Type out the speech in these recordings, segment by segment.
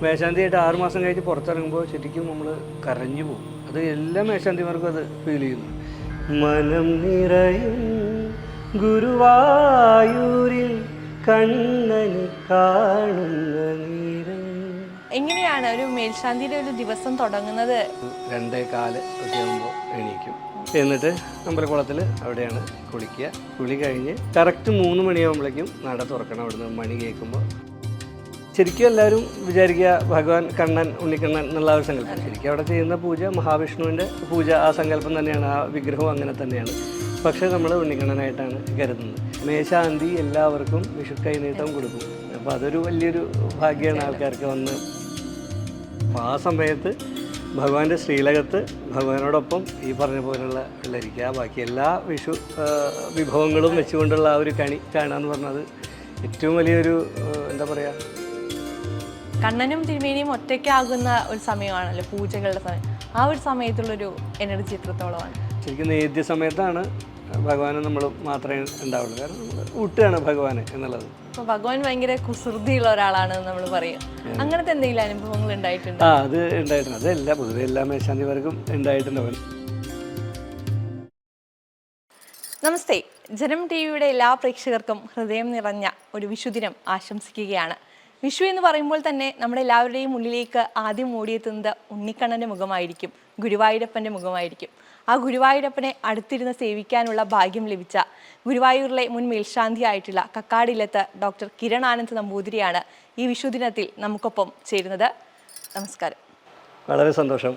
മേശാന്തിയായിട്ട് 6 മാസം കഴിഞ്ഞ് പുറത്തിറങ്ങുമ്പോൾ ശരിക്കും നമ്മൾ കരഞ്ഞു പോകും. അത് എല്ലാ മേശാന്തിമാർക്കും അത് ഫീൽ ചെയ്യുന്നു. മനം നിറയും ഗുരുവായൂരിൽ കണ്ണന് കാണുന്ന നേരം. എങ്ങനെയാണ് ഒരു മേൽശാന്തിയുടെ ഒരു ദിവസം തുടങ്ങുന്നത്? 2:15 ഒക്കെ ആകുമ്പോൾ എണീക്കും. എന്നിട്ട് അമ്പലക്കുളത്തിൽ അവിടെയാണ് കുളിക്കുക. കുളി കഴിഞ്ഞ് കറക്റ്റ് 3 മണിയാകുമ്പോഴേക്കും നട തുറക്കണം. അവിടുന്ന് മണി കേൾക്കുമ്പോൾ ശരിക്കും എല്ലാവരും വിചാരിക്കുക ഭഗവാൻ കണ്ണൻ, ഉണ്ണിക്കണ്ണൻ എന്നുള്ള ഒരു സങ്കല്പം. ശരിക്കും അവിടെ ചെയ്യുന്ന പൂജ മഹാവിഷ്ണുവിൻ്റെ പൂജ, ആ സങ്കല്പം തന്നെയാണ്, ആ വിഗ്രഹവും അങ്ങനെ തന്നെയാണ്. പക്ഷേ നമ്മൾ ഉണ്ണിക്കണ്ണനായിട്ടാണ് കരുതുന്നത്. മേശാന്തി എല്ലാവർക്കും വിഷു കൈനീട്ടം കൊടുക്കും. അപ്പോൾ അതൊരു വലിയൊരു ഭാഗ്യമാണ് ആൾക്കാർക്ക് വന്ന്. അപ്പോൾ ആ സമയത്ത് ഭഗവാന്റെ ശ്രീലകത്ത് ഭഗവാനോടൊപ്പം ഈ പറഞ്ഞ പോലുള്ള വെള്ളരിക്ക, ബാക്കി എല്ലാ വിഷു വിഭവങ്ങളും വെച്ചുകൊണ്ടുള്ള ആ ഒരു കണി കാണാന്ന് പറഞ്ഞത് ഏറ്റവും വലിയൊരു എന്താ പറയുക, കണ്ണനും തിരുമേനിയും ഒറ്റയ്ക്കാകുന്ന ഒരു സമയമാണല്ലോ പൂജകളുടെ സമയം. ആ ഒരു സമയത്തുള്ളൊരു എനർജി എത്രത്തോളമാണ്? ശരിക്കും നേദ്യ സമയത്താണ് ഭഗവാന് നമ്മൾ മാത്രമേ ഉണ്ടാവുള്ളൂ. കാരണം നമ്മൾ ഊട്ടുകയാണ് ഭഗവാന് എന്നുള്ളത്. അപ്പോൾ ഭഗവാൻ ഭയങ്കര കുസൃതിയുള്ള ഒരാളാണെന്ന് നമ്മൾ പറയും. അങ്ങനത്തെ എന്തെങ്കിലും അനുഭവങ്ങൾ ഉണ്ടായിട്ടുണ്ട്? അത് ഉണ്ടായിട്ടുണ്ട്. അതല്ല, പൊതുവെ എല്ലാ മേശാന്തിമാർക്കും ഉണ്ടായിട്ടുണ്ടാവും. നമസ്തേ, ജനം ടി വിയുടെ എല്ലാ പ്രേക്ഷകർക്കും ഹൃദയം നിറഞ്ഞ ഒരു വിഷുദിനം ആശംസിക്കുകയാണ്. വിഷു എന്ന് പറയുമ്പോൾ തന്നെ നമ്മുടെ എല്ലാവരുടെയും ഉള്ളിലേക്ക് ആദ്യം ഓടിയെത്തുന്നത് ഉണ്ണിക്കണ്ണൻ്റെ മുഖമായിരിക്കും, ഗുരുവായൂരപ്പൻ്റെ മുഖമായിരിക്കും. ആ ഗുരുവായൂരപ്പനെ അടുത്തിരുന്ന് സേവിക്കാനുള്ള ഭാഗ്യം ലഭിച്ച ഗുരുവായൂരിലെ മുൻ മേൽശാന്തിയായിട്ടുള്ള കക്കാടില്ലത്ത് ഡോക്ടർ കിരൺ ആനന്ദ് നമ്പൂതിരിയാണ് ഈ വിഷുദിനത്തിൽ നമുക്കൊപ്പം ചേരുന്നത്. നമസ്കാരം. വളരെ സന്തോഷം.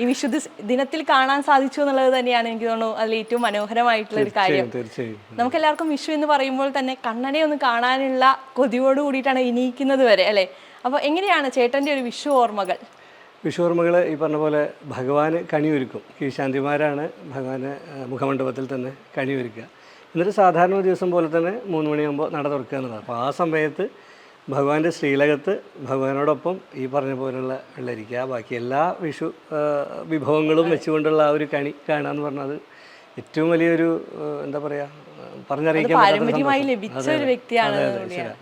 ഈ വിഷു ദിനത്തിൽ കാണാൻ സാധിച്ചു എന്നുള്ളത് തന്നെയാണ് എനിക്ക് തോന്നുന്നു അതിൽ ഏറ്റവും മനോഹരമായിട്ടുള്ള ഒരു കാര്യം. നമുക്കെല്ലാവർക്കും വിഷു എന്ന് പറയുമ്പോൾ തന്നെ കണ്ണനെ ഒന്ന് കാണാനുള്ള കൊതിയോട് കൂടിയിട്ടാണ് ഇനിയിക്കുന്നത് വരെ, അല്ലേ? അപ്പോൾ എങ്ങനെയാണ് ചേട്ടൻ്റെ ഒരു വിഷു ഓർമ്മകൾ? വിഷു ഓർമ്മകൾ ഈ പറഞ്ഞ പോലെ ഭഗവാന് കണിയൊരുക്കും. കീഴ്ശാന്തിമാരാണ് ഭഗവാന് മുഖമണ്ഡപത്തിൽ തന്നെ കണിയൊരുക്കുക. എന്നിട്ട് സാധാരണ ദിവസം പോലെ തന്നെ 3 മണിയാകുമ്പോൾ നട തുറക്കുക എന്നുള്ളത്. അപ്പോൾ ആ സമയത്ത് ഭഗവാന്റെ ശ്രീലകത്ത് ഭഗവാനോടൊപ്പം ഈ പറഞ്ഞ പോലുള്ള വെള്ളരിക്ക, ബാക്കി എല്ലാ വിഷു വിഭവങ്ങളും വെച്ചുകൊണ്ടുള്ള ആ ഒരു കണി കാണാമെന്ന് പറഞ്ഞത് ഏറ്റവും വലിയൊരു എന്താ പറയുക, പറഞ്ഞറിയിക്കാൻ ലഭിച്ച ഒരു വ്യക്തിയാണ്.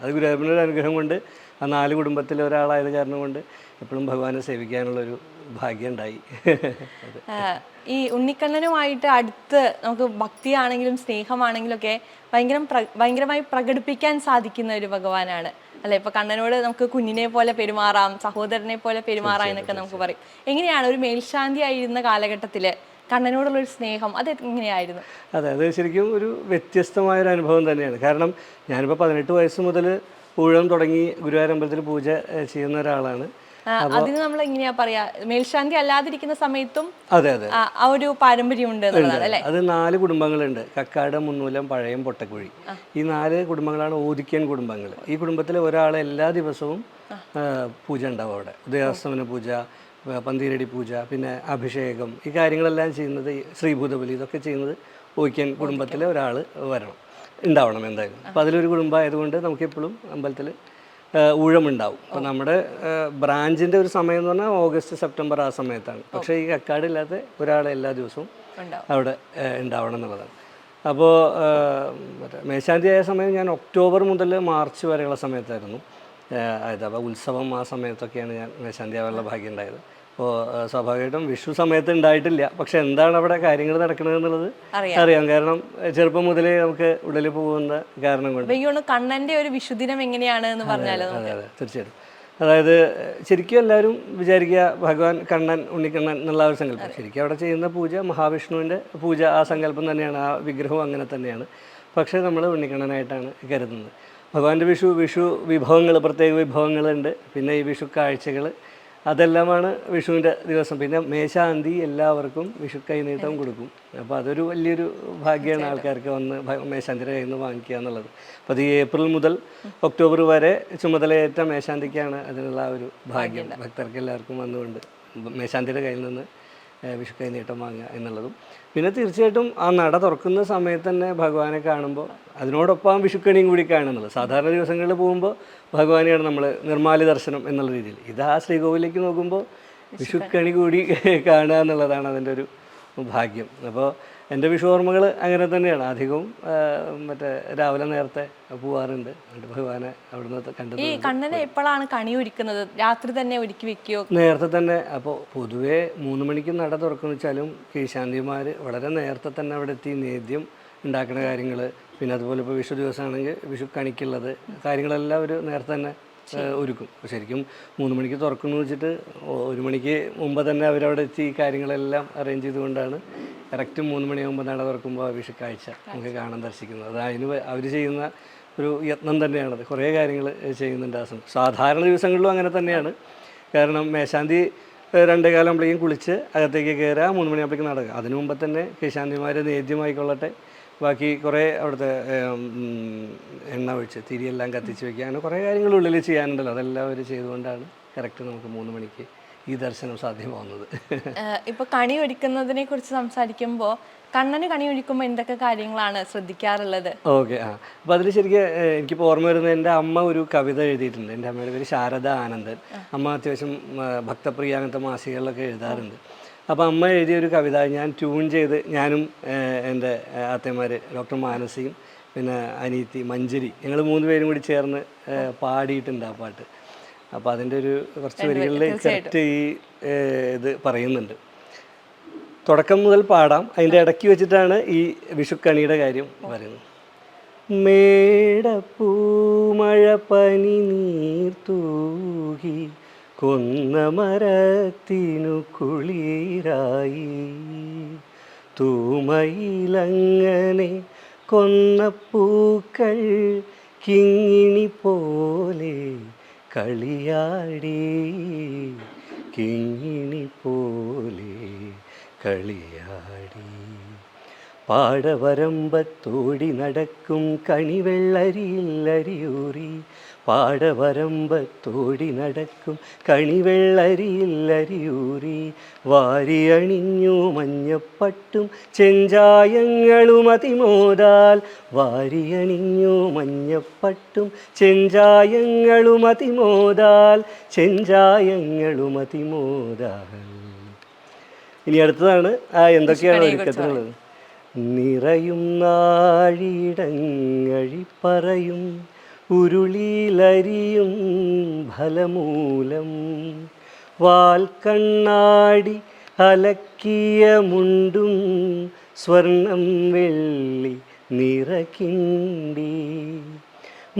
അത് ഗുരുവായൂരപ്പൻ്റെ അനുഗ്രഹം കൊണ്ട്, ആ 4 കുടുംബത്തിലെ ഒരാളായത് കാരണം കൊണ്ട് എപ്പോഴും ഭഗവാനെ സേവിക്കാനുള്ളൊരു ഭാഗ്യം ഉണ്ടായി. ഈ ഉണ്ണിക്കണ്ണനുമായിട്ട് അടുത്ത് നമുക്ക് ഭക്തിയാണെങ്കിലും സ്നേഹമാണെങ്കിലും ഒക്കെ ഭയങ്കരമായി പ്രകടിപ്പിക്കാൻ സാധിക്കുന്ന ഒരു ഭഗവാനാണ്, അല്ലെ? ഇപ്പൊ കണ്ണനോട് നമുക്ക് കുഞ്ഞിനെ പോലെ പെരുമാറാം, സഹോദരനെ പോലെ പെരുമാറാം എന്നൊക്കെ നമുക്ക് പറയും. എങ്ങനെയാണ് ഒരു മേൽശാന്തി ആയിരുന്ന കാലഘട്ടത്തില് കണ്ണനോടുള്ള ഒരു സ്നേഹം അത് എങ്ങനെയായിരുന്നു? അതെ, അത് ശരിക്കും ഒരു വ്യത്യസ്തമായൊരു അനുഭവം തന്നെയാണ്. കാരണം ഞാനിപ്പോൾ 18 വയസ്സ് മുതൽ ഊഴം തുടങ്ങി ഗുരുവായൂർ അമ്പലത്തിൽ പൂജ ചെയ്യുന്ന ഒരാളാണ്. അതിന് നമ്മൾ എങ്ങനെയാ പറയാ, മേൽശാന്തി അല്ലാതിരിക്കുന്ന സമയത്തും അതെ അതെ ആ ഒരു പാരമ്പര്യം ഉണ്ട് എന്നുള്ളതാണ്, അല്ലേ? അത് 4 കുടുംബങ്ങളുണ്ട്. കക്കാട്, മുന്നൂലം, പഴയം, പൊട്ടക്കുഴി. ഈ 4 കുടുംബങ്ങളാണ് ഓദിക്കൻ കുടുംബങ്ങൾ. ഈ കുടുംബത്തിലെ ഒരാൾ എല്ലാ ദിവസവും പൂജ ഉണ്ടാവും അവിടെ. ഉദയാസ്തമന പൂജ, പന്തീരടി പൂജ, പിന്നെ അഭിഷേകം, ഈ കാര്യങ്ങളെല്ലാം ചെയ്യുന്നത് ശ്രീഭൂതബലി, ഇതൊക്കെ ചെയ്യുന്നത് ഓദിക്കൻ കുടുംബത്തിലെ ഒരാൾ ഉണ്ടാവണം എന്തായാലും. അപ്പോൾ അതിലൊരു കുടുംബമായതുകൊണ്ട് നമുക്കെപ്പോഴും അമ്പലത്തിൽ ഊഴമുണ്ടാവും. അപ്പോൾ നമ്മുടെ ബ്രാഞ്ചിൻ്റെ ഒരു സമയം എന്ന് പറഞ്ഞാൽ ഓഗസ്റ്റ്, സെപ്റ്റംബർ ആ സമയത്താണ്. പക്ഷേ ഈ കക്കാടില്ലാത്ത ഒരാൾ എല്ലാ ദിവസവും അവിടെ ഉണ്ടാവണം എന്നുള്ളതാണ്. അപ്പോൾ മേശാന്തിയായ സമയം ഞാൻ ഒക്ടോബർ മുതൽ മാർച്ച് വരെയുള്ള സമയത്തായിരുന്നു. അപ്പോൾ ഉത്സവം ആ സമയത്തൊക്കെയാണ് ഞാൻ മേശാന്തിയാവാനുള്ള ഭാഗ്യം ഉണ്ടായത്. അപ്പോൾ സ്വാഭാവികമായിട്ടും വിഷു സമയത്ത് ഉണ്ടായിട്ടില്ല. പക്ഷെ എന്താണ് അവിടെ കാര്യങ്ങൾ നടക്കുന്നത് എന്നുള്ളത് അറിയാം. കാരണം ചെറുപ്പം മുതലേ നമുക്ക് ഉള്ളിൽ പോകുന്ന കാരണം കൊണ്ട്. കണ്ണന്റെ ഒരു വിഷുദിനം എങ്ങനെയാണ് എന്ന് പറഞ്ഞാൽ അതെ തീർച്ചയായിട്ടും. അതായത് ശരിക്കും എല്ലാവരും വിചാരിക്കുക ഭഗവാൻ കണ്ണൻ, ഉണ്ണിക്കണ്ണൻ എന്നുള്ള ഒരു സങ്കല്പം. ശരിക്കും അവിടെ ചെയ്യുന്ന പൂജ മഹാവിഷ്ണുവിൻ്റെ പൂജ, ആ സങ്കല്പം തന്നെയാണ്, ആ വിഗ്രഹവും അങ്ങനെ തന്നെയാണ്. പക്ഷേ നമ്മൾ ഉണ്ണിക്കണ്ണനായിട്ടാണ് കരുതുന്നത്. ഭഗവാന്റെ വിഷു വിഭവങ്ങൾ, പ്രത്യേക വിഭവങ്ങളുണ്ട്. പിന്നെ ഈ വിഷു കാഴ്ചകൾ, അതെല്ലാമാണ് വിഷുവിൻ്റെ ദിവസം. പിന്നെ മേശാന്തി എല്ലാവർക്കും വിഷു കൈനീട്ടം കൊടുക്കും. അപ്പോൾ അതൊരു വലിയൊരു ഭാഗ്യമാണ് ആൾക്കാർക്ക് വന്ന് മേശാന്തിയുടെ കയ്യിൽ നിന്ന് വാങ്ങിക്കുക എന്നുള്ളത്. അപ്പോൾ അത് ഈ ഏപ്രിൽ മുതൽ ഒക്ടോബർ വരെ ചുമതലയേറ്റ മേശാന്തിക്കാണ് അതിനുള്ള ആ ഒരു ഭാഗ്യം. ഭക്തർക്ക് എല്ലാവർക്കും വന്നുകൊണ്ട് മേശാന്തിയുടെ കയ്യിൽ നിന്ന് വിഷു കൈനീട്ടം വാങ്ങുക എന്നുള്ളതും. പിന്നെ തീർച്ചയായിട്ടും ആ നട തുറക്കുന്ന സമയത്ത് തന്നെ ഭഗവാനെ കാണുമ്പോൾ അതിനോടൊപ്പം വിഷുക്കണിയും കൂടി കാണുന്നുള്ളത്. സാധാരണ ദിവസങ്ങളിൽ പോകുമ്പോൾ ഭഗവാനെയാണ് നമ്മൾ നിർമ്മാല്യ ദർശനം എന്നുള്ള രീതിയിൽ. ഇത് ആ ശ്രീകോവിലേക്ക് നോക്കുമ്പോൾ വിഷുക്കണി കൂടി കാണുക എന്നുള്ളതാണ് അതിൻ്റെ ഒരു ഭാഗ്യം. അപ്പോൾ എൻ്റെ വിഷു ഓർമ്മകൾ അങ്ങനെ തന്നെയാണ്. അധികവും മറ്റേ രാവിലെ നേരത്തെ പോവാറുണ്ട്, ഭഗവാനെ അവിടുന്ന് കണ്ടത്. ഈ കണ്ണനെ എപ്പോഴാണ് കണി ഒരുക്കുന്നത്? രാത്രി തന്നെ ഒരുക്കി വെക്കുകയോ? നേരത്തെ തന്നെ. അപ്പോൾ പൊതുവേ 3 മണിക്ക് നട തുറക്കുന്നു വെച്ചാലും കീഴ്ശാന്തിമാർ വളരെ നേരത്തെ തന്നെ അവിടെ എത്തി നേദ്യം ഉണ്ടാക്കുന്ന കാര്യങ്ങൾ, പിന്നെ അതുപോലെ ഇപ്പോൾ വിഷു ദിവസമാണെങ്കിൽ വിഷു കണിക്കുള്ളത് കാര്യങ്ങളെല്ലാം ഒരു നേരത്തെ തന്നെ ഒരുക്കും. ശരിക്കും 3 മണിക്ക് തുറക്കുന്നു വെച്ചിട്ട് 1 മണിക്ക് മുമ്പ് തന്നെ അവരവിടെ എത്തി ഈ കാര്യങ്ങളെല്ലാം അറേഞ്ച് ചെയ്തുകൊണ്ടാണ് കറക്റ്റ് 3 മണിയാകുമ്പോൾ നട തുറക്കുമ്പോൾ ആ വിഷു കാഴ്ച നമുക്ക് കാണാൻ ദർശിക്കുന്നത്. അത് അതിന് അവർ ചെയ്യുന്ന ഒരു യത്നം തന്നെയാണത്. കുറേ കാര്യങ്ങൾ ചെയ്യുന്നുണ്ട് ആ സമയം. സാധാരണ ദിവസങ്ങളിലും അങ്ങനെ തന്നെയാണ്. കാരണം മേശാന്തി 2 കാലം കുളിച്ച് അകത്തേക്ക് കയറുക, 3 മണിയാകുമ്പോഴേക്കും നടക്കുക. അതിനു മുമ്പ് തന്നെ കീഴ്ശാന്തിമാർ നേദ്യമായിക്കൊള്ളട്ടെ, ബാക്കി കുറേ അവിടുത്തെ എണ്ണ ഒഴിച്ച് തിരിയെല്ലാം കത്തിച്ച് വയ്ക്കുക, അങ്ങനെ കുറേ കാര്യങ്ങൾ ഉള്ളിൽ ചെയ്യാനുണ്ടല്ലോ. അതെല്ലാം അവർ ചെയ്തുകൊണ്ടാണ് കറക്റ്റ് നമുക്ക് 3 മണിക്ക് ഈ ദർശനം സാധ്യമാവുന്നത്. ഇപ്പോൾ കണി ഒരുക്കുന്നതിനെ കുറിച്ച് സംസാരിക്കുമ്പോൾ കണ്ണന് കണി ഒരുക്കുമ്പോൾ എന്തൊക്കെ കാര്യങ്ങളാണ് ശ്രദ്ധിക്കാറുള്ളത്? ഓക്കെ, അപ്പോൾ അതിൽ ശരിക്കും എനിക്കിപ്പോൾ ഓർമ്മ വരുന്നത്, എൻ്റെ അമ്മ ഒരു കവിത എഴുതിയിട്ടുണ്ട്. എൻ്റെ അമ്മയുടെ പേര് ശാരദ ആനന്ദൻ. അമ്മ അത്യാവശ്യം ഭക്തപ്രിയ അങ്ങനത്തെ മാസികകളിലൊക്കെ എഴുതാറുണ്ട്. അപ്പോൾ അമ്മ എഴുതിയൊരു കവിത ഞാൻ ട്യൂൺ ചെയ്ത്, ഞാനും എൻ്റെ അത്തമാർ ഡോക്ടർ മാനസിയും പിന്നെ അനീതി മഞ്ജരി, ഞങ്ങൾ 3 പേരും കൂടി ചേർന്ന് പാടിയിട്ടുണ്ട് ആ പാട്ട്. അപ്പോൾ അതിൻ്റെ ഒരു കുറച്ച് വരികളിൽ കറക്റ്റ് ഈ ഇത് പറയുന്നുണ്ട്. തുടക്കം മുതൽ പാടാം, അതിൻ്റെ ഇടയ്ക്ക് വെച്ചിട്ടാണ് ഈ വിഷുക്കണിയുടെ കാര്യം പറയുന്നത്. മേടപ്പൂമഴ പനി നീർ തൂകി കൊന്ന മരത്തിനു കുളിരായി, തൂമയിലങ്ങനെ കൊന്ന പൂക്കൾ കിങ്ങിണി പോലെ കളിയാടി, കിങ്ങിണി പോലെ കളിയാടി. പാടവരമ്പത്തോടി നടക്കും കണിവെള്ളരിയിൽ അരിയൂറി, പാടവരമ്പത്തോടി നടക്കും കണിവെള്ളരിയിൽ അരിയൂറി, വാരിയണിഞ്ഞു മഞ്ഞപ്പട്ടും ചെഞ്ചായങ്ങളും അതിമോദാൽ, വാരിയണിഞ്ഞു മഞ്ഞപ്പട്ടും ചെഞ്ചായങ്ങളും അതിമോദാൽ, ചെഞ്ചായങ്ങളും അതിമോദാൽ. ഇനി അടുത്തതാണ് എന്തൊക്കെയാണ് ഒരുക്കത്തിനുള്ളത്. നിറയും നാഴിടങ്ങഴിപ്പറയും ഉരുളിയിലരിയും ഫലമൂലം, വാൽക്കണ്ണാടി അലക്കിയ മുണ്ടും സ്വർണം വെള്ളി നിറകിണ്ടി,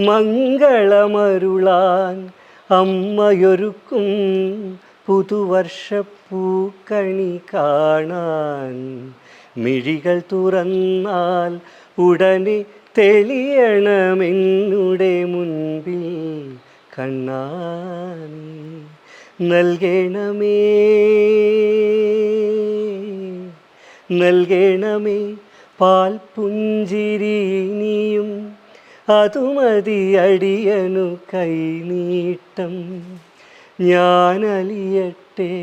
മംഗളമരുളാൻ അമ്മയൊരുക്കും പുതുവർഷപ്പൂക്കണി കാണാൻ, മിഴികൾ തുറന്നാൽ ഉടനെ തെളിയണമെന്നുടെ മുൻപിൽ കണ്ണാനി, നൽകണമേ നൽകണമേ പാൽപുഞ്ചിരിനിയും, അതുമതി അടിയനു കൈനീട്ടം, ഞാനലിയട്ടെ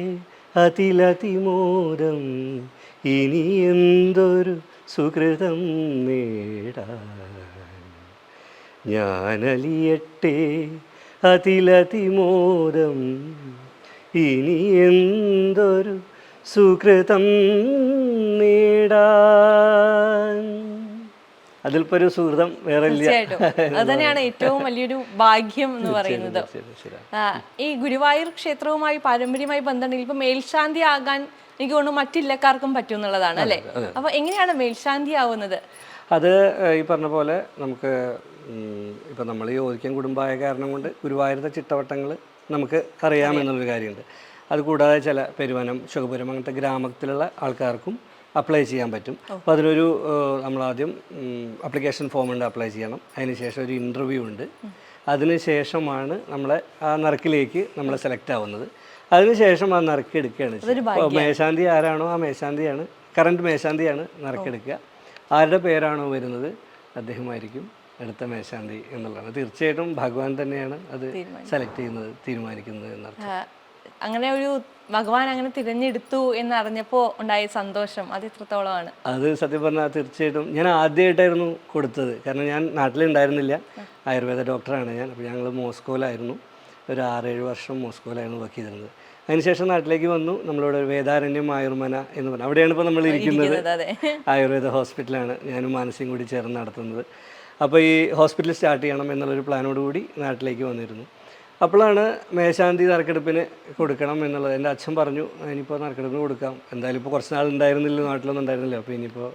അതിലതിമോദം, ഇനി എന്തൊരു സുകൃതം നേടാൻ, ഞാനലിയട്ടെ അതിലതിമോദം, ഇനി എന്തൊരു സുകൃതം നേടാൻ. അതിൽപ്പോ ഒരു സുഹൃതം വേറെ ഇല്ല. അത് തന്നെയാണ് ഏറ്റവും വലിയൊരു ഭാഗ്യം എന്ന് പറയുന്നത്. ഈ ഗുരുവായൂർ ക്ഷേത്രവുമായി പാരമ്പര്യമായി ബന്ധമുണ്ടെങ്കിൽ ഇപ്പൊ മേൽശാന്തി ആകാൻ എനിക്ക് തോന്നുന്നു മറ്റില്ലക്കാർക്കും പറ്റും എന്നുള്ളതാണ് അല്ലേ? അപ്പൊ എങ്ങനെയാണ് മേൽശാന്തി ആവുന്നത്? അത് ഈ പറഞ്ഞ പോലെ നമുക്ക് ഇപ്പം നമ്മൾ ഈ ഓദിക്കൻ കുടുംബമായ കാരണം കൊണ്ട് ഗുരുവായൂരത്തെ ചിട്ടവട്ടങ്ങൾ നമുക്ക് അറിയാമെന്നുള്ളൊരു കാര്യമുണ്ട്. അതുകൂടാതെ ചില പെരുവനം, ശുഖപുരം അങ്ങനത്തെ ഗ്രാമത്തിലുള്ള ആൾക്കാർക്കും അപ്ലൈ ചെയ്യാൻ പറ്റും. അപ്പോൾ അതിനൊരു നമ്മളാദ്യം അപ്ലിക്കേഷൻ ഫോം ഉണ്ട്, അപ്ലൈ ചെയ്യണം. അതിനുശേഷം ഒരു ഇൻ്റർവ്യൂ ഉണ്ട്. അതിനുശേഷമാണ് നമ്മളെ ആ നറുക്കിലേക്ക് നമ്മൾ സെലക്ട് ആവുന്നത്. അതിനുശേഷം ആ നറുക്ക് എടുക്കുകയാണ് ചെയ്യുക. മേശാന്തി ആരാണോ ആ മേശാന്തിയാണ്, കറണ്ട് മേശാന്തിയാണ് നറുക്കെടുക്കുക. ആരുടെ പേരാണോ വരുന്നത് അദ്ദേഹമായിരിക്കും അടുത്ത മേശാന്തി എന്നുള്ളതാണ്. തീർച്ചയായിട്ടും ഭഗവാൻ തന്നെയാണ് അത് സെലക്ട് ചെയ്യുന്നത്, തീരുമാനിക്കുന്നത് എന്നർത്ഥം. അങ്ങനെ ഒരു ഭഗവാൻ അങ്ങനെ തിരഞ്ഞെടുത്തു എന്നറിഞ്ഞപ്പോൾ ഉണ്ടായ സന്തോഷം അത് എത്രത്തോളമാണ്? അത് സത്യം പറഞ്ഞാൽ തീർച്ചയായിട്ടും ഞാൻ ആദ്യമായിട്ടായിരുന്നു കൊടുത്തത്. കാരണം ഞാൻ നാട്ടിലുണ്ടായിരുന്നില്ല, ആയുർവേദ ഡോക്ടറാണ് ഞാൻ. അപ്പോൾ ഞങ്ങൾ മോസ്കോയിലായിരുന്നു. ഒരു 6-7 വർഷം മോസ്കോയിലായിരുന്നു വർക്ക് ചെയ്തിരുന്നത്. അതിനുശേഷം നാട്ടിലേക്ക് വന്നു. നമ്മളിവിടെ ഒരു വേദാരണ്യം ആയുർമന എന്ന് പറഞ്ഞു, അവിടെയാണ് ഇപ്പോൾ നമ്മൾ ഇരിക്കുന്നത്. ആയുർവേദ ഹോസ്പിറ്റലാണ് ഞാനും മാനസികം കൂടി ചേർന്ന് നടത്തുന്നത്. അപ്പോൾ ഈ ഹോസ്പിറ്റൽ സ്റ്റാർട്ട് ചെയ്യണം എന്നുള്ളൊരു പ്ലാനോടുകൂടി നാട്ടിലേക്ക് വന്നിരുന്നു. അപ്പോഴാണ് മേശാന്തി നറുക്കെടുപ്പിന് കൊടുക്കണം എന്നുള്ളത്. എൻ്റെ അച്ഛൻ പറഞ്ഞു ഇനിയിപ്പോൾ നറുക്കെടുപ്പിന് കൊടുക്കാം, എന്തായാലും ഇപ്പോൾ കുറച്ച് നാൾ ഉണ്ടായിരുന്നില്ല, നാട്ടിലൊന്നും ഉണ്ടായിരുന്നില്ല. അപ്പോൾ ഇനിയിപ്പോൾ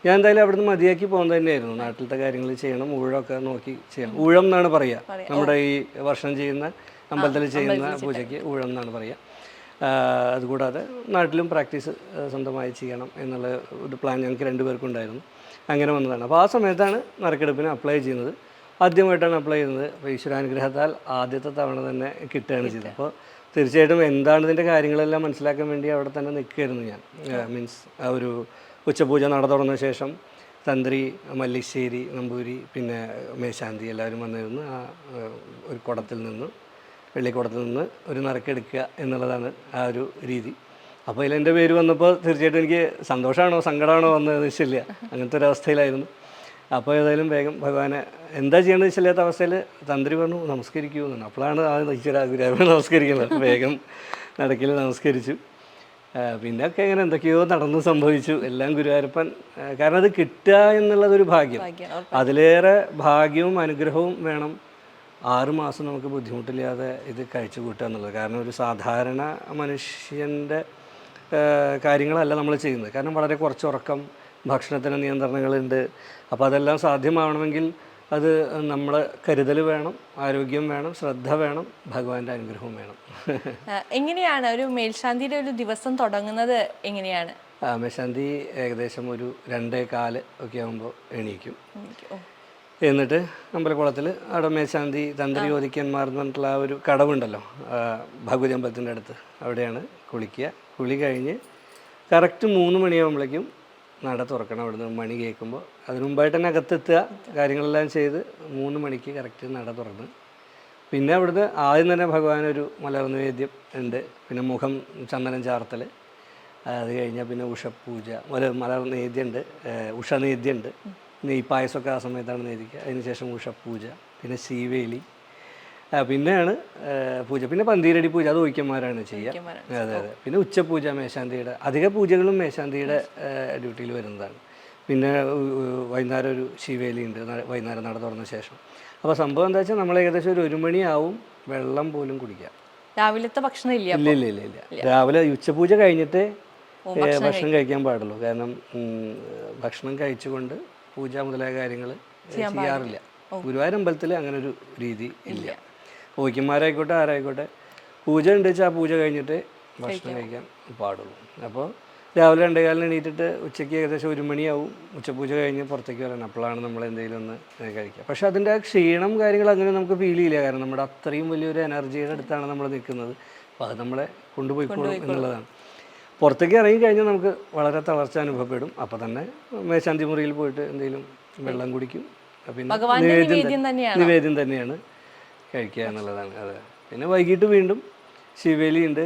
ഞാൻ എന്തായാലും അവിടുന്ന് മതിയാക്കി പോകുന്നത് തന്നെയായിരുന്നു. നാട്ടിലത്തെ കാര്യങ്ങൾ ചെയ്യണം, ഊഴമൊക്കെ നോക്കി ചെയ്യണം. ഊഴം എന്നാണ് പറയുക, നമ്മുടെ ഈ വർഷം ചെയ്യുന്ന അമ്പലത്തിൽ ചെയ്യുന്ന പൂജയ്ക്ക് ഊഴം എന്നാണ് പറയുക. അതുകൂടാതെ നാട്ടിലും പ്രാക്ടീസ് സ്വന്തമായി ചെയ്യണം എന്നുള്ള ഒരു പ്ലാൻ ഞങ്ങൾക്ക് 2 പേർക്കും ഉണ്ടായിരുന്നു. അങ്ങനെ വന്നതാണ്. അപ്പോൾ ആ സമയത്താണ് നറുക്കെടുപ്പിന് അപ്ലൈ ചെയ്യുന്നത്. ആദ്യമായിട്ടാണ് അപ്ലൈ ചെയ്യുന്നത്. അപ്പോൾ ഈശ്വരാനുഗ്രഹത്താൽ ആദ്യത്തെ തവണ തന്നെ കിട്ടുകയാണ് ചെയ്തത്. അപ്പോൾ തീർച്ചയായിട്ടും എന്താണ് ഇതിൻ്റെ കാര്യങ്ങളെല്ലാം മനസ്സിലാക്കാൻ വേണ്ടി അവിടെ തന്നെ നിൽക്കുകയായിരുന്നു ഞാൻ. മീൻസ് ആ ഒരു ഉച്ചപൂജ നട തുറന്ന ശേഷം തന്ത്രി, മല്ലിശ്ശേരി നമ്പൂരി, പിന്നെ മേശാന്തി എല്ലാവരും വന്നിരുന്ന് ആ ഒരു കുടത്തിൽ നിന്ന്, വെള്ളിക്കുടത്തിൽ നിന്ന് ഒരു നറുക്കെടുക്കുക എന്നുള്ളതാണ് ആ ഒരു രീതി. അപ്പോൾ അതിൽ എൻ്റെ പേര് വന്നപ്പോൾ തീർച്ചയായിട്ടും എനിക്ക് സന്തോഷമാണോ സങ്കടമാണോ വന്നതെന്ന് വെച്ചില്ല, അങ്ങനത്തെ ഒരു അവസ്ഥയിലായിരുന്നു. അപ്പോൾ ഏതായാലും വേഗം ഭഗവാനെ എന്താ ചെയ്യേണ്ടത് വെച്ചില്ലാത്ത അവസ്ഥയിൽ തന്ത്രി പറഞ്ഞു നമസ്കരിക്കൂ എന്നാണ്. അപ്പോഴാണ് ആ ഗുരുവായൂർ നമസ്കരിക്കുന്നത്. വേഗം നടക്കിൽ നമസ്കരിച്ചു. പിന്നെ ഒക്കെ ഇങ്ങനെ എന്തൊക്കെയോ നടന്നു സംഭവിച്ചു. എല്ലാം ഗുരുവായൂരപ്പൻ, കാരണം അത് കിട്ടുക എന്നുള്ളതൊരു ഭാഗ്യം. അതിലേറെ ഭാഗ്യവും അനുഗ്രഹവും വേണം 6 മാസം നമുക്ക് ബുദ്ധിമുട്ടില്ലാതെ ഇത് കഴിച്ചു കൂട്ടുക എന്നുള്ളത്. കാരണം ഒരു സാധാരണ മനുഷ്യൻ്റെ കാര്യങ്ങളല്ല നമ്മൾ ചെയ്യുന്നത്. കാരണം വളരെ കുറച്ച് ഉറക്കം, ഭക്ഷണത്തിന് നിയന്ത്രണങ്ങളുണ്ട്. അപ്പോൾ അതെല്ലാം സാധ്യമാവണമെങ്കിൽ അത് നമ്മളെ കരുതൽ വേണം, ആരോഗ്യം വേണം, ശ്രദ്ധ വേണം, ഭഗവാന്റെ അനുഗ്രഹവും വേണം. എങ്ങനെയാണ് ഒരു മേൽശാന്തിയുടെ ഒരു ദിവസം തുടങ്ങുന്നത്? എങ്ങനെയാണ്? മേൽശാന്തി ഏകദേശം ഒരു 2:15 ഒക്കെ ആകുമ്പോൾ എണീക്കും. എന്നിട്ട് അമ്പലക്കുളത്തിൽ അവിടെ മേൽശാന്തി തന്ത്രി ഓദിക്കന്മാർ എന്ന് പറഞ്ഞിട്ടുള്ള ആ ഒരു കടവുണ്ടല്ലോ ഭഗവതി അമ്പലത്തിൻ്റെ അടുത്ത്, അവിടെയാണ് കുളിക്കുക. കുളി കഴിഞ്ഞ് കറക്റ്റ് 3 മണിയാകുമ്പോഴേക്കും നട തുറക്കണം. അവിടുന്ന് മണി കേൾക്കുമ്പോൾ അതിന് മുമ്പായിട്ട് തന്നെ അകത്തെത്തുക, കാര്യങ്ങളെല്ലാം ചെയ്ത് 3 മണിക്ക് കറക്റ്റ് നട തുറന്ന് പിന്നെ അവിടുന്ന് ആദ്യം തന്നെ ഭഗവാനൊരു മലർ നിവേദ്യം ഉണ്ട്. പിന്നെ മുഖം ചന്ദനം ചാർത്തൽ, അത് കഴിഞ്ഞാൽ പിന്നെ ഉഷപൂജ, മലർ നേദ്യമുണ്ട്, ഉഷനേദ്യമുണ്ട്. നെയ്പായസമൊക്കെ ആ സമയത്താണ് നേദിക്കുക. അതിനുശേഷം ഉഷപൂജ, പിന്നെ ശീവേലി, പിന്നെയാണ് പൂജ. പിന്നെ പന്തീരടി പൂജ അത് ഒഴിക്കന്മാരാണ് ചെയ്യുക. അതെ. പിന്നെ ഉച്ചപൂജ മേശാന്തിയുടെ, അധിക പൂജകളും മേശാന്തിയുടെ ഡ്യൂട്ടിയിൽ വരുന്നതാണ്. പിന്നെ വൈകുന്നേരം ഒരു ശിവേലി ഉണ്ട്, വൈകുന്നേരം നട തുറന്ന ശേഷം. അപ്പോൾ സംഭവം എന്താ വെച്ചാൽ നമ്മൾ ഏകദേശം ഒരു 1 മണിയാവും വെള്ളം പോലും കുടിക്കാം. രാവിലത്തെ ഭക്ഷണം ഇല്ല. രാവിലെ ഉച്ചപൂജ കഴിഞ്ഞിട്ട് ഭക്ഷണം കഴിക്കാൻ പാടുള്ളൂ. കാരണം ഭക്ഷണം കഴിച്ചുകൊണ്ട് പൂജ മുതലായ കാര്യങ്ങൾ ചെയ്യാറില്ല. ഗുരുവായൂർ അമ്പലത്തിൽ അങ്ങനെ ഒരു രീതി ഇല്ല. ഓയ്ക്കന്മാരായിക്കോട്ടെ ആരായിക്കോട്ടെ, പൂജ ഉണ്ട് വെച്ചാൽ ആ പൂജ കഴിഞ്ഞിട്ട് ഭക്ഷണം കഴിക്കാൻ പാടുള്ളൂ. അപ്പോൾ രാവിലെ 2:15 എണീറ്റിട്ട് ഉച്ചയ്ക്ക് ഏകദേശം 1 മണിയാവും ഉച്ചപൂജ കഴിഞ്ഞ് പുറത്തേക്ക് വരണം. അപ്പോഴാണ് നമ്മൾ എന്തെങ്കിലും ഒന്ന് കഴിക്കുക. പക്ഷേ അതിൻ്റെ ആ ക്ഷീണം കാര്യങ്ങൾ അങ്ങനെ നമുക്ക് ഫീൽ ചെയ്യില്ല. കാരണം നമ്മുടെ അത്രയും വലിയൊരു എനർജിയുടെ അടുത്താണ് നമ്മൾ നിൽക്കുന്നത്. അപ്പോൾ അത് നമ്മളെ കൊണ്ടുപോയിക്കോളും എന്നുള്ളതാണ്. പുറത്തേക്ക് ഇറങ്ങി കഴിഞ്ഞാൽ നമുക്ക് വളരെ തളർച്ച അനുഭവപ്പെടും. അപ്പോൾ തന്നെ മേശാന്തി മുറിയിൽ പോയിട്ട് എന്തെങ്കിലും വെള്ളം കുടിക്കും. പിന്നെ നിവേദ്യം തന്നെയാണ് കഴിക്കുക എന്നുള്ളതാണ്. അതെ. പിന്നെ വൈകിട്ട് വീണ്ടും ശിവേലി ഉണ്ട്,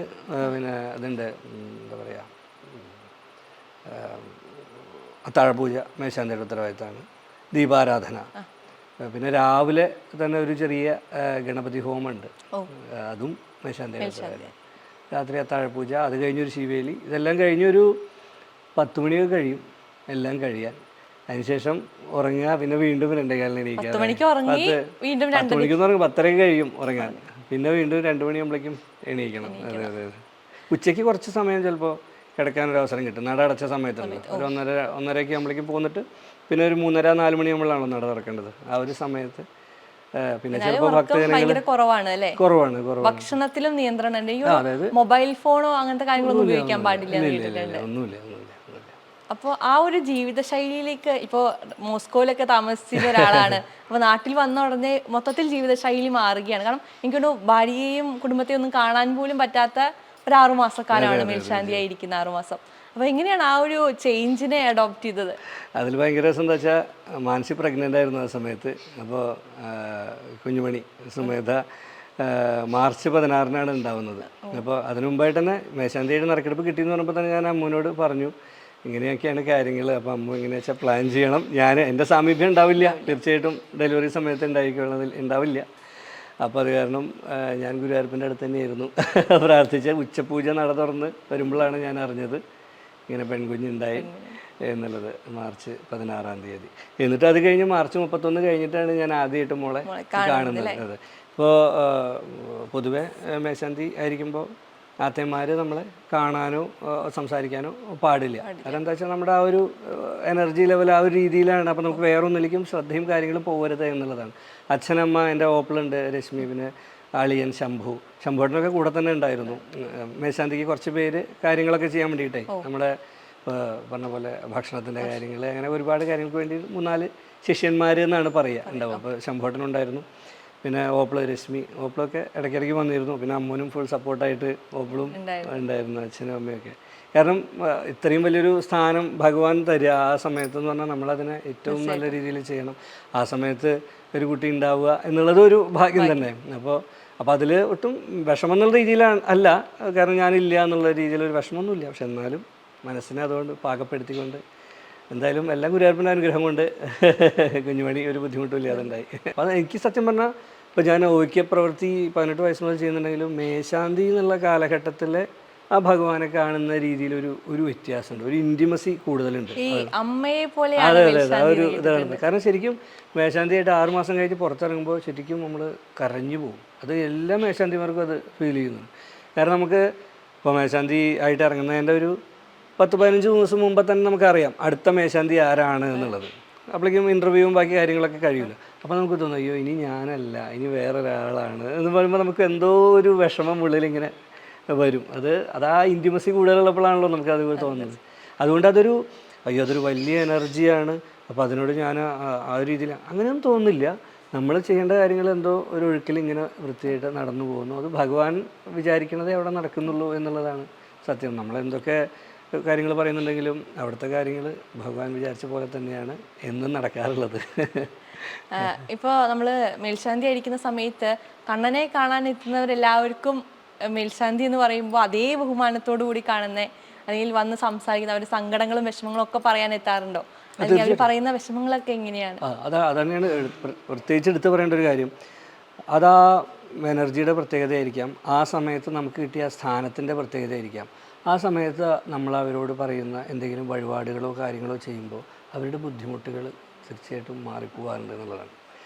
പിന്നെ അതുണ്ട്, എന്താ പറയുക, അത്താഴപൂജ മേശാന്തിയുടെ ഉത്തരവാദിത്തമാണ്. ദീപാരാധന, പിന്നെ രാവിലെ തന്നെ ഒരു ചെറിയ ഗണപതി ഹോമമുണ്ട്, അതും മേശാന്തിയുടെ ഉത്തരവാദിത്തം. രാത്രി അത്താഴപൂജ, അത് കഴിഞ്ഞൊരു ശിവേലി, ഇതെല്ലാം കഴിഞ്ഞൊരു 10 മണിയൊക്കെ കഴിയും എല്ലാം കഴിയാൻ. അതിനുശേഷം ഉറങ്ങുക, പിന്നെ വീണ്ടും 2:15 എണീക്കുക. 10 മണിക്ക് ഉറങ്ങി 10:30 കഴിയും ഉറങ്ങാൻ. പിന്നെ വീണ്ടും 2 മണിയാകുമ്പോഴേക്കും എണീക്കണം. അതെ. ഉച്ചയ്ക്ക് കുറച്ച് സമയം ചിലപ്പോൾ കിടക്കാനൊരു അവസരം കിട്ടും. നട അടച്ച സമയത്തുണ്ട് ഒരു 1:30 ആകുമ്പോഴേക്കും പോന്നിട്ട് പിന്നെ ഒരു 3:30-4 മണിയാകുമ്പോഴാണ് നട തുറക്കേണ്ടത്. ആ ഒരു സമയത്ത് പിന്നെ ചിലപ്പോൾ കുറവാണ്. ഭക്ഷണത്തിലും നിയന്ത്രണം, മൊബൈൽ ഫോണോ അങ്ങനത്തെ കാര്യങ്ങളൊന്നും ഉപയോഗിക്കാൻ പാടില്ല. ഒന്നുമില്ല. അപ്പോൾ ആ ഒരു ജീവിതശൈലിയിലേക്ക്, ഇപ്പോൾ മോസ്കോയിലൊക്കെ താമസിച്ച ഒരാളാണ്, അപ്പോൾ നാട്ടിൽ വന്ന ഉടനെ മൊത്തത്തിൽ ജീവിതശൈലി മാറുകയാണ്. കാരണം എനിക്കൊരു ഭാര്യയെയും കുടുംബത്തെയും ഒന്നും കാണാൻ പോലും പറ്റാത്ത ഒരു 6 മാസക്കാലമാണ് മേൽശാന്തിയായിരിക്കുന്ന 6 മാസം. അപ്പോൾ എങ്ങനെയാണ് ആ ഒരു ചേഞ്ചിനെ അഡോപ്റ്റ് ചെയ്തത്? അതിൽ ഭയങ്കര രസം എന്താ വെച്ചാൽ മാനസി പ്രഗ്നൻ്റ് ആയിരുന്നു ആ സമയത്ത്. അപ്പോൾ കുഞ്ഞുമണി സുമേധ മാർച്ച് 16-നാണ് ഉണ്ടാവുന്നത്. അപ്പോൾ അതിനു മുമ്പായിട്ട് തന്നെ മേശാന്തിയുടെ നറുക്കെടുപ്പ് കിട്ടിയെന്ന് പറഞ്ഞപ്പോൾ തന്നെ ഞാൻ അമ്മൂനോട് പറഞ്ഞു ഇങ്ങനെയൊക്കെയാണ് കാര്യങ്ങൾ. അപ്പോൾ അമ്മ എങ്ങനെ വെച്ചാൽ പ്ലാൻ ചെയ്യണം. എൻ്റെ സാമീപ്യം ഉണ്ടാവില്ല, തീർച്ചയായിട്ടും ഡെലിവറി സമയത്ത് ഉണ്ടാവില്ല. അപ്പോൾ അത് കാരണം ഞാൻ ഗുരുവായൂരപ്പൻ്റെ അടുത്ത് തന്നെയായിരുന്നു പ്രാർത്ഥിച്ച. ഉച്ചപൂജ നട തുറന്ന് വരുമ്പോഴാണ് ഞാൻ അറിഞ്ഞത് ഇങ്ങനെ പെൺകുഞ്ഞുണ്ടായി എന്നുള്ളത്, മാർച്ച് 16-ാം തീയതി. എന്നിട്ട് അത് കഴിഞ്ഞ് മാർച്ച് 31 കഴിഞ്ഞിട്ടാണ് ഞാൻ ആദ്യമായിട്ട് മോളെ കാണുന്നത്. അതെ. ഇപ്പോൾ പൊതുവെ മേശാന്തി ആയിരിക്കുമ്പോൾ ആത്തന്മാർ നമ്മളെ കാണാനോ സംസാരിക്കാനോ പാടില്ല. കാരണം എന്താ വെച്ചാൽ നമ്മുടെ ആ ഒരു എനർജി ലെവൽ ആ ഒരു രീതിയിലാണ്. അപ്പോൾ നമുക്ക് വേറൊന്നിലേക്കും ശ്രദ്ധയും കാര്യങ്ങളും പോകരുത് എന്നുള്ളതാണ്. അച്ഛനമ്മ എൻ്റെ ഓപ്പിളുണ്ട്, രശ്മി, പിന്നെ അളിയൻ ശംഭുവേട്ടനൊക്കെ കൂടെ തന്നെ ഉണ്ടായിരുന്നു. മേശാന്തിക്ക് കുറച്ച് പേര് കാര്യങ്ങളൊക്കെ ചെയ്യാൻ വേണ്ടിയിട്ടേ, നമ്മുടെ പറഞ്ഞ പോലെ ഭക്ഷണത്തിൻ്റെ കാര്യങ്ങൾ, അങ്ങനെ ഒരുപാട് കാര്യങ്ങൾക്ക് വേണ്ടി 3-4 ശിഷ്യന്മാർ എന്നാണ് പറയുക ഉണ്ടാവും. അപ്പോൾ ശംഭുവേട്ടനുണ്ടായിരുന്നു, പിന്നെ ഓപ്പിള് രശ്മി, ഓപ്പിളൊക്കെ ഇടയ്ക്കിടയ്ക്ക് വന്നിരുന്നു. പിന്നെ അമ്മൂനും ഫുൾ സപ്പോർട്ടായിട്ട് ഓപ്പിളും ഉണ്ടായിരുന്നു, അച്ഛനും അമ്മയൊക്കെ. കാരണം ഇത്രയും വലിയൊരു സ്ഥാനം ഭഗവാൻ തരിക ആ സമയത്ത് എന്ന് പറഞ്ഞാൽ നമ്മളതിനെ ഏറ്റവും നല്ല രീതിയിൽ ചെയ്യണം. ആ സമയത്ത് ഒരു കുട്ടി ഉണ്ടാവുക എന്നുള്ളത് ഒരു ഭാഗ്യം തന്നെ. അപ്പോൾ അതിൽ ഒട്ടും വിഷമം എന്നുള്ള രീതിയിലാണ് അല്ല, കാരണം ഞാനില്ല എന്നുള്ള രീതിയിലൊരു വിഷമമൊന്നുമില്ല. പക്ഷെ എന്നാലും മനസ്സിനെ അതുകൊണ്ട് പാകപ്പെടുത്തിക്കൊണ്ട് എന്തായാലും എല്ലാം ഗുരുവായൂരപ്പൻ്റെ അനുഗ്രഹം കൊണ്ട് കുഞ്ഞുമണി ഒരു ബുദ്ധിമുട്ടും ഇല്ലാതുണ്ടായി. അപ്പോൾ അത് എനിക്ക് സത്യം പറഞ്ഞാൽ ഇപ്പോൾ ഞാൻ പ്രവൃത്തി 18 വയസ്സ് മുതൽ ചെയ്യുന്നുണ്ടെങ്കിലും മേശാന്തി എന്നുള്ള കാലഘട്ടത്തിലെ ആ ഭഗവാനെ കാണുന്ന രീതിയിലൊരു വ്യത്യാസമുണ്ട്, ഒരു ഇൻറ്റിമസി കൂടുതലുണ്ട്. അതെ അതെ അതെ, ആ ഒരു ഇതാണ്. കാരണം ശരിക്കും മേശാന്തിയായിട്ട് 6 മാസം കഴിഞ്ഞ് പുറത്തിറങ്ങുമ്പോൾ ശരിക്കും നമ്മൾ കരഞ്ഞു പോകും. അത് എല്ലാ മേശാന്തിമാർക്കും അത് ഫീൽ ചെയ്യുന്നു. കാരണം നമുക്ക് ഇപ്പോൾ മേശാന്തി ആയിട്ട് ഇറങ്ങുന്നതിൻ്റെ ഒരു 10-15 ദിവസം മുമ്പ് തന്നെ നമുക്കറിയാം അടുത്ത മേശാന്തി ആരാണ് എന്നുള്ളത്. അപ്പോഴേക്കും ഇൻ്റർവ്യൂവും ബാക്കി കാര്യങ്ങളൊക്കെ കഴിയില്ല. അപ്പോൾ നമുക്ക് തോന്നും അയ്യോ ഇനി ഞാനല്ല, ഇനി വേറൊരാളാണ് എന്ന് പറയുമ്പോൾ നമുക്ക് എന്തോ ഒരു വിഷമം ഉള്ളിലിങ്ങനെ വരും. അതാ ഇൻറ്റിമസി കൂടുതലുള്ളപ്പോഴാണല്ലോ നമുക്ക് അതുപോലെ തോന്നുന്നത്. അതുകൊണ്ട് അതൊരു വലിയ എനർജിയാണ്. അപ്പോൾ അതിനോട് ഞാൻ ആ ഒരു രീതിയിൽ അങ്ങനെയൊന്നും തോന്നുന്നില്ല. നമ്മൾ ചെയ്യേണ്ട കാര്യങ്ങൾ എന്തോ ഒരു ഒഴുക്കിൽ ഇങ്ങനെ വൃത്തിയായിട്ട് നടന്നു പോകുന്നു. അത് ഭഗവാൻ വിചാരിക്കുന്നത് എവിടെ നടക്കുന്നുള്ളൂ എന്നുള്ളതാണ് സത്യം. നമ്മളെന്തൊക്കെ കാര്യങ്ങൾ പറയുന്നുണ്ടെങ്കിലും അവിടുത്തെ കാര്യങ്ങൾ ഭഗവാൻ വിചാരിച്ച പോലെ തന്നെയാണ് എന്നും നടക്കാറുള്ളത്. ഇപ്പോൾ നമ്മൾ മേൽശാന്തി അടിക്കുന്ന സമയത്ത് കണ്ണനെ കാണാൻ എത്തുന്നവരെല്ലാവർക്കും മേൽശാന്തി എന്ന് പറയുമ്പോൾ അതേ ബഹുമാനത്തോടു കൂടി കാണുന്ന, അല്ലെങ്കിൽ വന്ന് സംസാരിക്കുന്ന അവരുടെ സങ്കടങ്ങളും വിഷമങ്ങളും ഒക്കെ പറയാൻ എത്താറുണ്ടോ? അല്ലെങ്കിൽ അവർ പറയുന്ന വിഷമങ്ങളൊക്കെ എങ്ങനെയാണ്? അതന്നെയാണ് പ്രത്യേകിച്ച് എടുത്ത് പറയേണ്ട ഒരു കാര്യം. അതാ എനർജിയുടെ പ്രത്യേകതയായിരിക്കാം, ആ സമയത്ത് നമുക്ക് കിട്ടിയ സ്ഥാനത്തിൻ്റെ പ്രത്യേകതയായിരിക്കാം. ആ സമയത്ത് നമ്മൾ അവരോട് പറയുന്ന എന്തെങ്കിലും വഴിപാടുകളോ കാര്യങ്ങളോ ചെയ്യുമ്പോൾ അവരുടെ ബുദ്ധിമുട്ടുകൾ തീർച്ചയായിട്ടും മാറിപ്പോകാറുണ്ട് എന്നുള്ളതാണ്.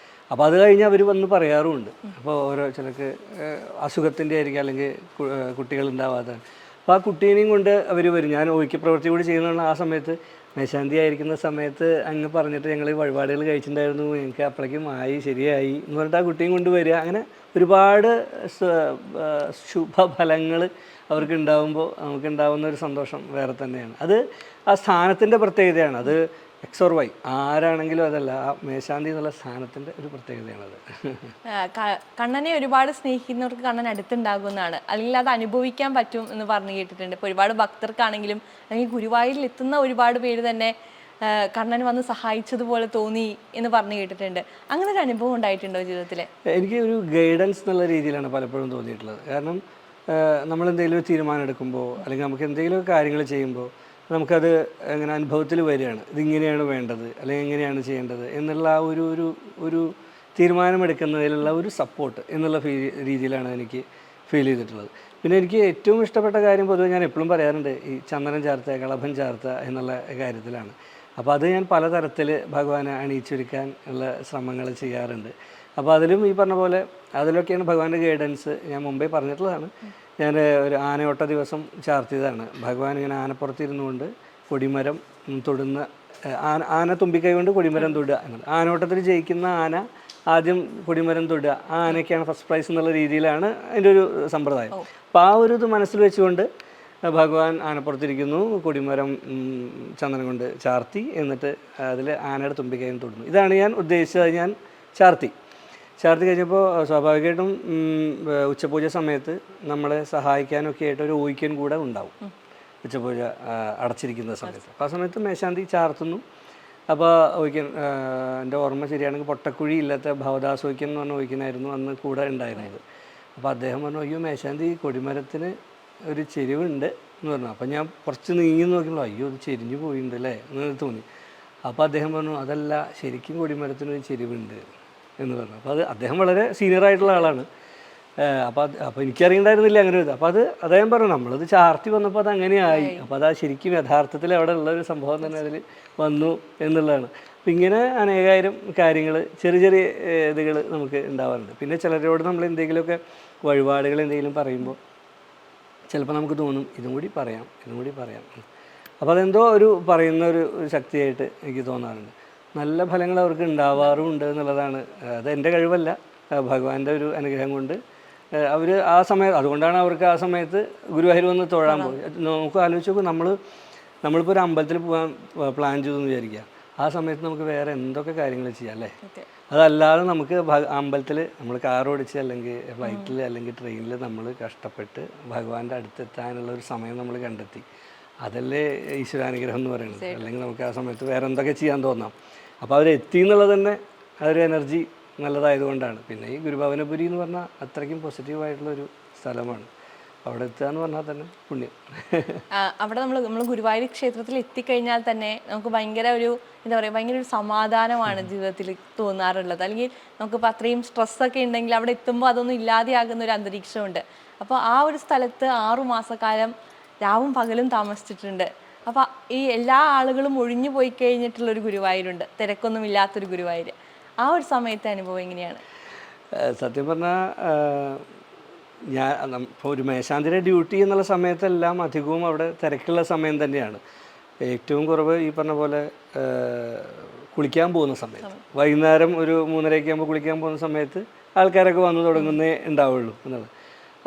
അപ്പോൾ അത് കഴിഞ്ഞ് അവർ വന്ന് പറയാറുമുണ്ട്. അപ്പോൾ ഓരോ ചിലർക്ക് അസുഖത്തിൻ്റെ ആയിരിക്കും, അല്ലെങ്കിൽ കുട്ടികളുണ്ടാവാതെ. അപ്പോൾ ആ കുട്ടീനെയും കൊണ്ട് അവർ വരും. ഞാൻ പ്രവൃത്തി കൂടി ചെയ്യുന്നതാണ്. ആ സമയത്ത് മേശാന്തി ആയിരിക്കുന്ന സമയത്ത് അങ്ങ് പറഞ്ഞിട്ട് ഞങ്ങൾ വഴിപാടുകൾ കഴിച്ചിട്ടുണ്ടായിരുന്നു, എനിക്ക് അപ്പോഴേക്കും ശരിയായി എന്ന് പറഞ്ഞിട്ട് ആ കുട്ടിയും കൊണ്ട് വരിക. അങ്ങനെ ഒരുപാട് ശുഭഫലങ്ങൾ അവർക്ക് ഉണ്ടാകുമ്പോൾ നമുക്കുണ്ടാകുന്ന ഒരു സന്തോഷം വേറെ തന്നെയാണ്. അത് ആ സ്ഥാനത്തിൻ്റെ പ്രത്യേകതയാണ്. അത് X or Y ആരാണെങ്കിലും അതല്ല, ആ മേശാന്തി എന്നുള്ള സ്ഥാനത്തിൻ്റെ ഒരു പ്രത്യേകതയാണത്. കണ്ണനെ ഒരുപാട് സ്നേഹിക്കുന്നവർക്ക് കണ്ണൻ അടുത്തുണ്ടാകുന്നതാണ്, അല്ലെങ്കിൽ അത് അനുഭവിക്കാൻ പറ്റും എന്ന് പറഞ്ഞു കേട്ടിട്ടുണ്ട്. ഇപ്പോൾ ഒരുപാട് ഭക്തർക്കാണെങ്കിലും അല്ലെങ്കിൽ ഗുരുവായൂരിൽ എത്തുന്ന ഒരുപാട് പേര് തന്നെ കണ്ണൻ വന്ന് സഹായിച്ചതുപോലെ തോന്നി എന്ന് പറഞ്ഞു കേട്ടിട്ടുണ്ട്. അങ്ങനെ ഒരു അനുഭവം ഉണ്ടായിട്ടുണ്ടോ ജീവിതത്തിൽ? എനിക്ക് ഒരു ഗൈഡൻസ് എന്നുള്ള രീതിയിലാണ് പലപ്പോഴും തോന്നിയിട്ടുള്ളത്. കാരണം നമ്മളെന്തെങ്കിലും ഒരു തീരുമാനം എടുക്കുമ്പോൾ, അല്ലെങ്കിൽ നമുക്ക് എന്തെങ്കിലും കാര്യങ്ങൾ ചെയ്യുമ്പോൾ നമുക്കത് എങ്ങനെ അനുഭവത്തിൽ വരികയാണ്, ഇതിങ്ങനെയാണ് വേണ്ടത് അല്ലെങ്കിൽ എങ്ങനെയാണ് ചെയ്യേണ്ടത് എന്നുള്ള ആ ഒരു തീരുമാനമെടുക്കുന്നതിലുള്ള ഒരു സപ്പോർട്ട് എന്നുള്ള രീതിയിലാണ് എനിക്ക് ഫീൽ ചെയ്തിട്ടുള്ളത്. പിന്നെ എനിക്ക് ഏറ്റവും ഇഷ്ടപ്പെട്ട കാര്യം പൊതുവെ ഞാൻ എപ്പോഴും പറയാറുണ്ട്, ഈ ചന്ദനം ചാർത്തുക, കളഭം ചാർത്തുക എന്നുള്ള കാര്യത്തിലാണ്. അപ്പോൾ അത് ഞാൻ പലതരത്തിൽ ഭഗവാനെ അണിയിച്ചൊരുക്കാൻ ഉള്ള ശ്രമങ്ങൾ ചെയ്യാറുണ്ട്. അപ്പോൾ അതിലും ഈ പറഞ്ഞ പോലെ അതിലൊക്കെയാണ് ഭഗവാന്റെ ഗൈഡൻസ്. ഞാൻ മുമ്പേ പറഞ്ഞിട്ടുള്ളതാണ്. ഞാൻ ഒരു ആനയോട്ട ദിവസം ചാർത്തിയതാണ്. ഭഗവാൻ ഇങ്ങനെ ആനപ്പുറത്തിരുന്നുകൊണ്ട് കൊടിമരം തൊടുന്ന ആന തുമ്പിക്കൈ കൊണ്ട് കൊടിമരം തൊടുക എന്നുള്ളത്. ആനയോട്ടത്തിൽ ജയിക്കുന്ന ആന ആദ്യം കൊടിമരം തൊടുക, ആ ആനയ്ക്കാണ് ഫസ്റ്റ് പ്രൈസ് എന്നുള്ള രീതിയിലാണ് അതിൻ്റെ ഒരു സമ്പ്രദായം. അപ്പോൾ ആ ഒരു ഇത് മനസ്സിൽ വെച്ചുകൊണ്ട് ഭഗവാൻ ആനപ്പുറത്തിരിക്കുന്നു, കൊടിമരം ചന്ദനം കൊണ്ട് ചാർത്തി, എന്നിട്ട് അതിൽ ആനയുടെ തുമ്പിക്കൈ തൊടുന്നു. ഇതാണ് ഞാൻ ഉദ്ദേശിച്ചത്. ഞാൻ ചാർത്തി കഴിഞ്ഞപ്പോൾ സ്വാഭാവികമായിട്ടും ഉച്ചപൂജ സമയത്ത് നമ്മളെ സഹായിക്കാനൊക്കെ ആയിട്ട് ഒരു ഊയ്ക്കൻ കൂടെ ഉണ്ടാവും ഉച്ചപൂജ അടച്ചിരിക്കുന്ന സമയത്ത്. അപ്പോൾ ആ സമയത്ത് മേശാന്തി ചാർത്തുന്നു. അപ്പോൾ ഊയ്ക്കൻ, എൻ്റെ ഓർമ്മ ശരിയാണെങ്കിൽ പൊട്ടക്കുഴി ഇല്ലാത്ത ഭവദാസ് ഊയ്ക്കൻ എന്ന് പറഞ്ഞ ഊയ്ക്കനായിരുന്നു അന്ന് കൂടെ ഉണ്ടായിരുന്നത്. അപ്പോൾ അദ്ദേഹം പറഞ്ഞു, അയ്യോ മേശാന്തി കൊടിമരത്തിന് ഒരു ചെരിവുണ്ട് എന്ന് പറഞ്ഞു. അപ്പോൾ ഞാൻ കുറച്ച് നീങ്ങി നോക്കുമ്പോൾ അയ്യോ അത് ചെരിഞ്ഞു പോയിട്ടുണ്ട് അല്ലേ എന്ന് തോന്നി. അപ്പോൾ അദ്ദേഹം പറഞ്ഞു, അതല്ല, ശരിക്കും കൊടിമരത്തിനൊരു ചെരിവുണ്ട്, എന്ന് പറഞ്ഞു. അപ്പോൾ അത് അദ്ദേഹം വളരെ സീനിയർ ആയിട്ടുള്ള ആളാണ്. അപ്പോൾ എനിക്കറിയണ്ടായിരുന്നില്ല അങ്ങനെ ഒരു ഇത്. അപ്പോൾ അത് അദ്ദേഹം പറഞ്ഞു നമ്മളത് ചാർത്തി വന്നപ്പോൾ അത് അങ്ങനെയായി. അപ്പോൾ അത് ശരിക്കും യഥാർത്ഥത്തിൽ അവിടെ ഉള്ളൊരു സംഭവം തന്നെ അതിൽ വന്നു എന്നുള്ളതാണ്. അപ്പം ഇങ്ങനെ അനേകായിരം കാര്യങ്ങൾ ചെറിയ ചെറിയ ഇതുകൾ നമുക്ക് ഉണ്ടാവാറുണ്ട്. പിന്നെ ചിലരോട് നമ്മൾ എന്തെങ്കിലുമൊക്കെ വഴിപാടുകൾ എന്തെങ്കിലും പറയുമ്പോൾ ചിലപ്പോൾ നമുക്ക് തോന്നും ഇതും കൂടി പറയാം. അപ്പോൾ അതെന്തോ ഒരു പറയുന്ന ഒരു ശക്തിയായിട്ട് എനിക്ക് തോന്നാറുണ്ട്. നല്ല ഫലങ്ങൾ അവർക്ക് ഉണ്ടാവാറുമുണ്ട് എന്നുള്ളതാണ്. അത് എൻ്റെ കഴിവല്ല, ഭഗവാന്റെ ഒരു അനുഗ്രഹം കൊണ്ട് അവർ ആ സമയത്ത്, അതുകൊണ്ടാണ് അവർക്ക് ആ സമയത്ത് ഗുരുവായൂർ വന്ന് തൊഴാൻ പോയി. നമുക്ക് ആലോചിച്ച് നോക്കും, നമ്മളിപ്പോൾ ഒരു അമ്പലത്തിൽ പോകാൻ പ്ലാൻ ചെയ്തെന്ന് വിചാരിക്കുക. ആ സമയത്ത് നമുക്ക് വേറെ എന്തൊക്കെ കാര്യങ്ങൾ ചെയ്യാം അല്ലേ? അതല്ലാതെ നമുക്ക് അമ്പലത്തിൽ നമ്മൾ കാർ ഓടിച്ച് അല്ലെങ്കിൽ ഫ്ലൈറ്റിൽ അല്ലെങ്കിൽ ട്രെയിനിൽ നമ്മൾ കഷ്ടപ്പെട്ട് ഭഗവാന്റെ അടുത്തെത്താനുള്ള ഒരു സമയം നമ്മൾ കണ്ടെത്തി. അതല്ലേ ഈശ്വരാനുഗ്രഹം എന്ന് പറയുന്നത്. അല്ലെങ്കിൽ നമുക്ക് ആ സമയത്ത് വേറെ എന്തൊക്കെ ചെയ്യാൻ തോന്നാം. അപ്പോൾ അവരെത്തി എന്നുള്ളത് തന്നെ അതൊരു എനർജി നല്ലതായതുകൊണ്ടാണ്. പിന്നെ ഈ ഗുരുഭവനപുരി എന്ന് പറഞ്ഞാൽ അത്രയ്ക്കും പോസിറ്റീവായിട്ടുള്ളൊരു സ്ഥലമാണ്. അവിടെ എത്തുക എന്ന് പറഞ്ഞാൽ തന്നെ പുണ്യം. അവിടെ നമ്മൾ ഗുരുവായൂർ ക്ഷേത്രത്തിൽ എത്തിക്കഴിഞ്ഞാൽ തന്നെ നമുക്ക് ഭയങ്കര ഒരു എന്താ പറയുക, ഭയങ്കര ഒരു സമാധാനമാണ് ജീവിതത്തിൽ തോന്നാറുള്ളത്. അല്ലെങ്കിൽ നമുക്കിപ്പോൾ അത്രയും സ്ട്രെസ്സൊക്കെ ഉണ്ടെങ്കിൽ അവിടെ എത്തുമ്പോൾ അതൊന്നും ഇല്ലാതെയാകുന്ന ഒരു അന്തരീക്ഷമുണ്ട്. അപ്പോൾ ആ ഒരു സ്ഥലത്ത് 6 മാസക്കാലം രാവും പകലും താമസിച്ചിട്ടുണ്ട്. അപ്പോൾ ഈ എല്ലാ ആളുകളും ഒഴിഞ്ഞു പോയി കഴിഞ്ഞിട്ടുള്ളൊരു ഗുരുവായൂരുണ്ട്, തിരക്കൊന്നും ഇല്ലാത്തൊരു ഗുരുവായൂർ. ആ ഒരു സമയത്തെ അനുഭവം എങ്ങനെയാണ്? സത്യം പറഞ്ഞാൽ ഇപ്പോൾ ഒരു മേശാന്തിയുടെ ഡ്യൂട്ടി എന്നുള്ള സമയത്തെല്ലാം അധികവും അവിടെ തിരക്കുള്ള സമയം തന്നെയാണ്. ഏറ്റവും കുറവ് ഈ പറഞ്ഞ പോലെ കുളിക്കാൻ പോകുന്ന സമയത്ത്, വൈകുന്നേരം ഒരു 3:30 ആകുമ്പോൾ കുളിക്കാൻ പോകുന്ന സമയത്ത് ആൾക്കാരൊക്കെ വന്നു തുടങ്ങുന്നേ ഉണ്ടാവുള്ളൂ എന്നുള്ളത്.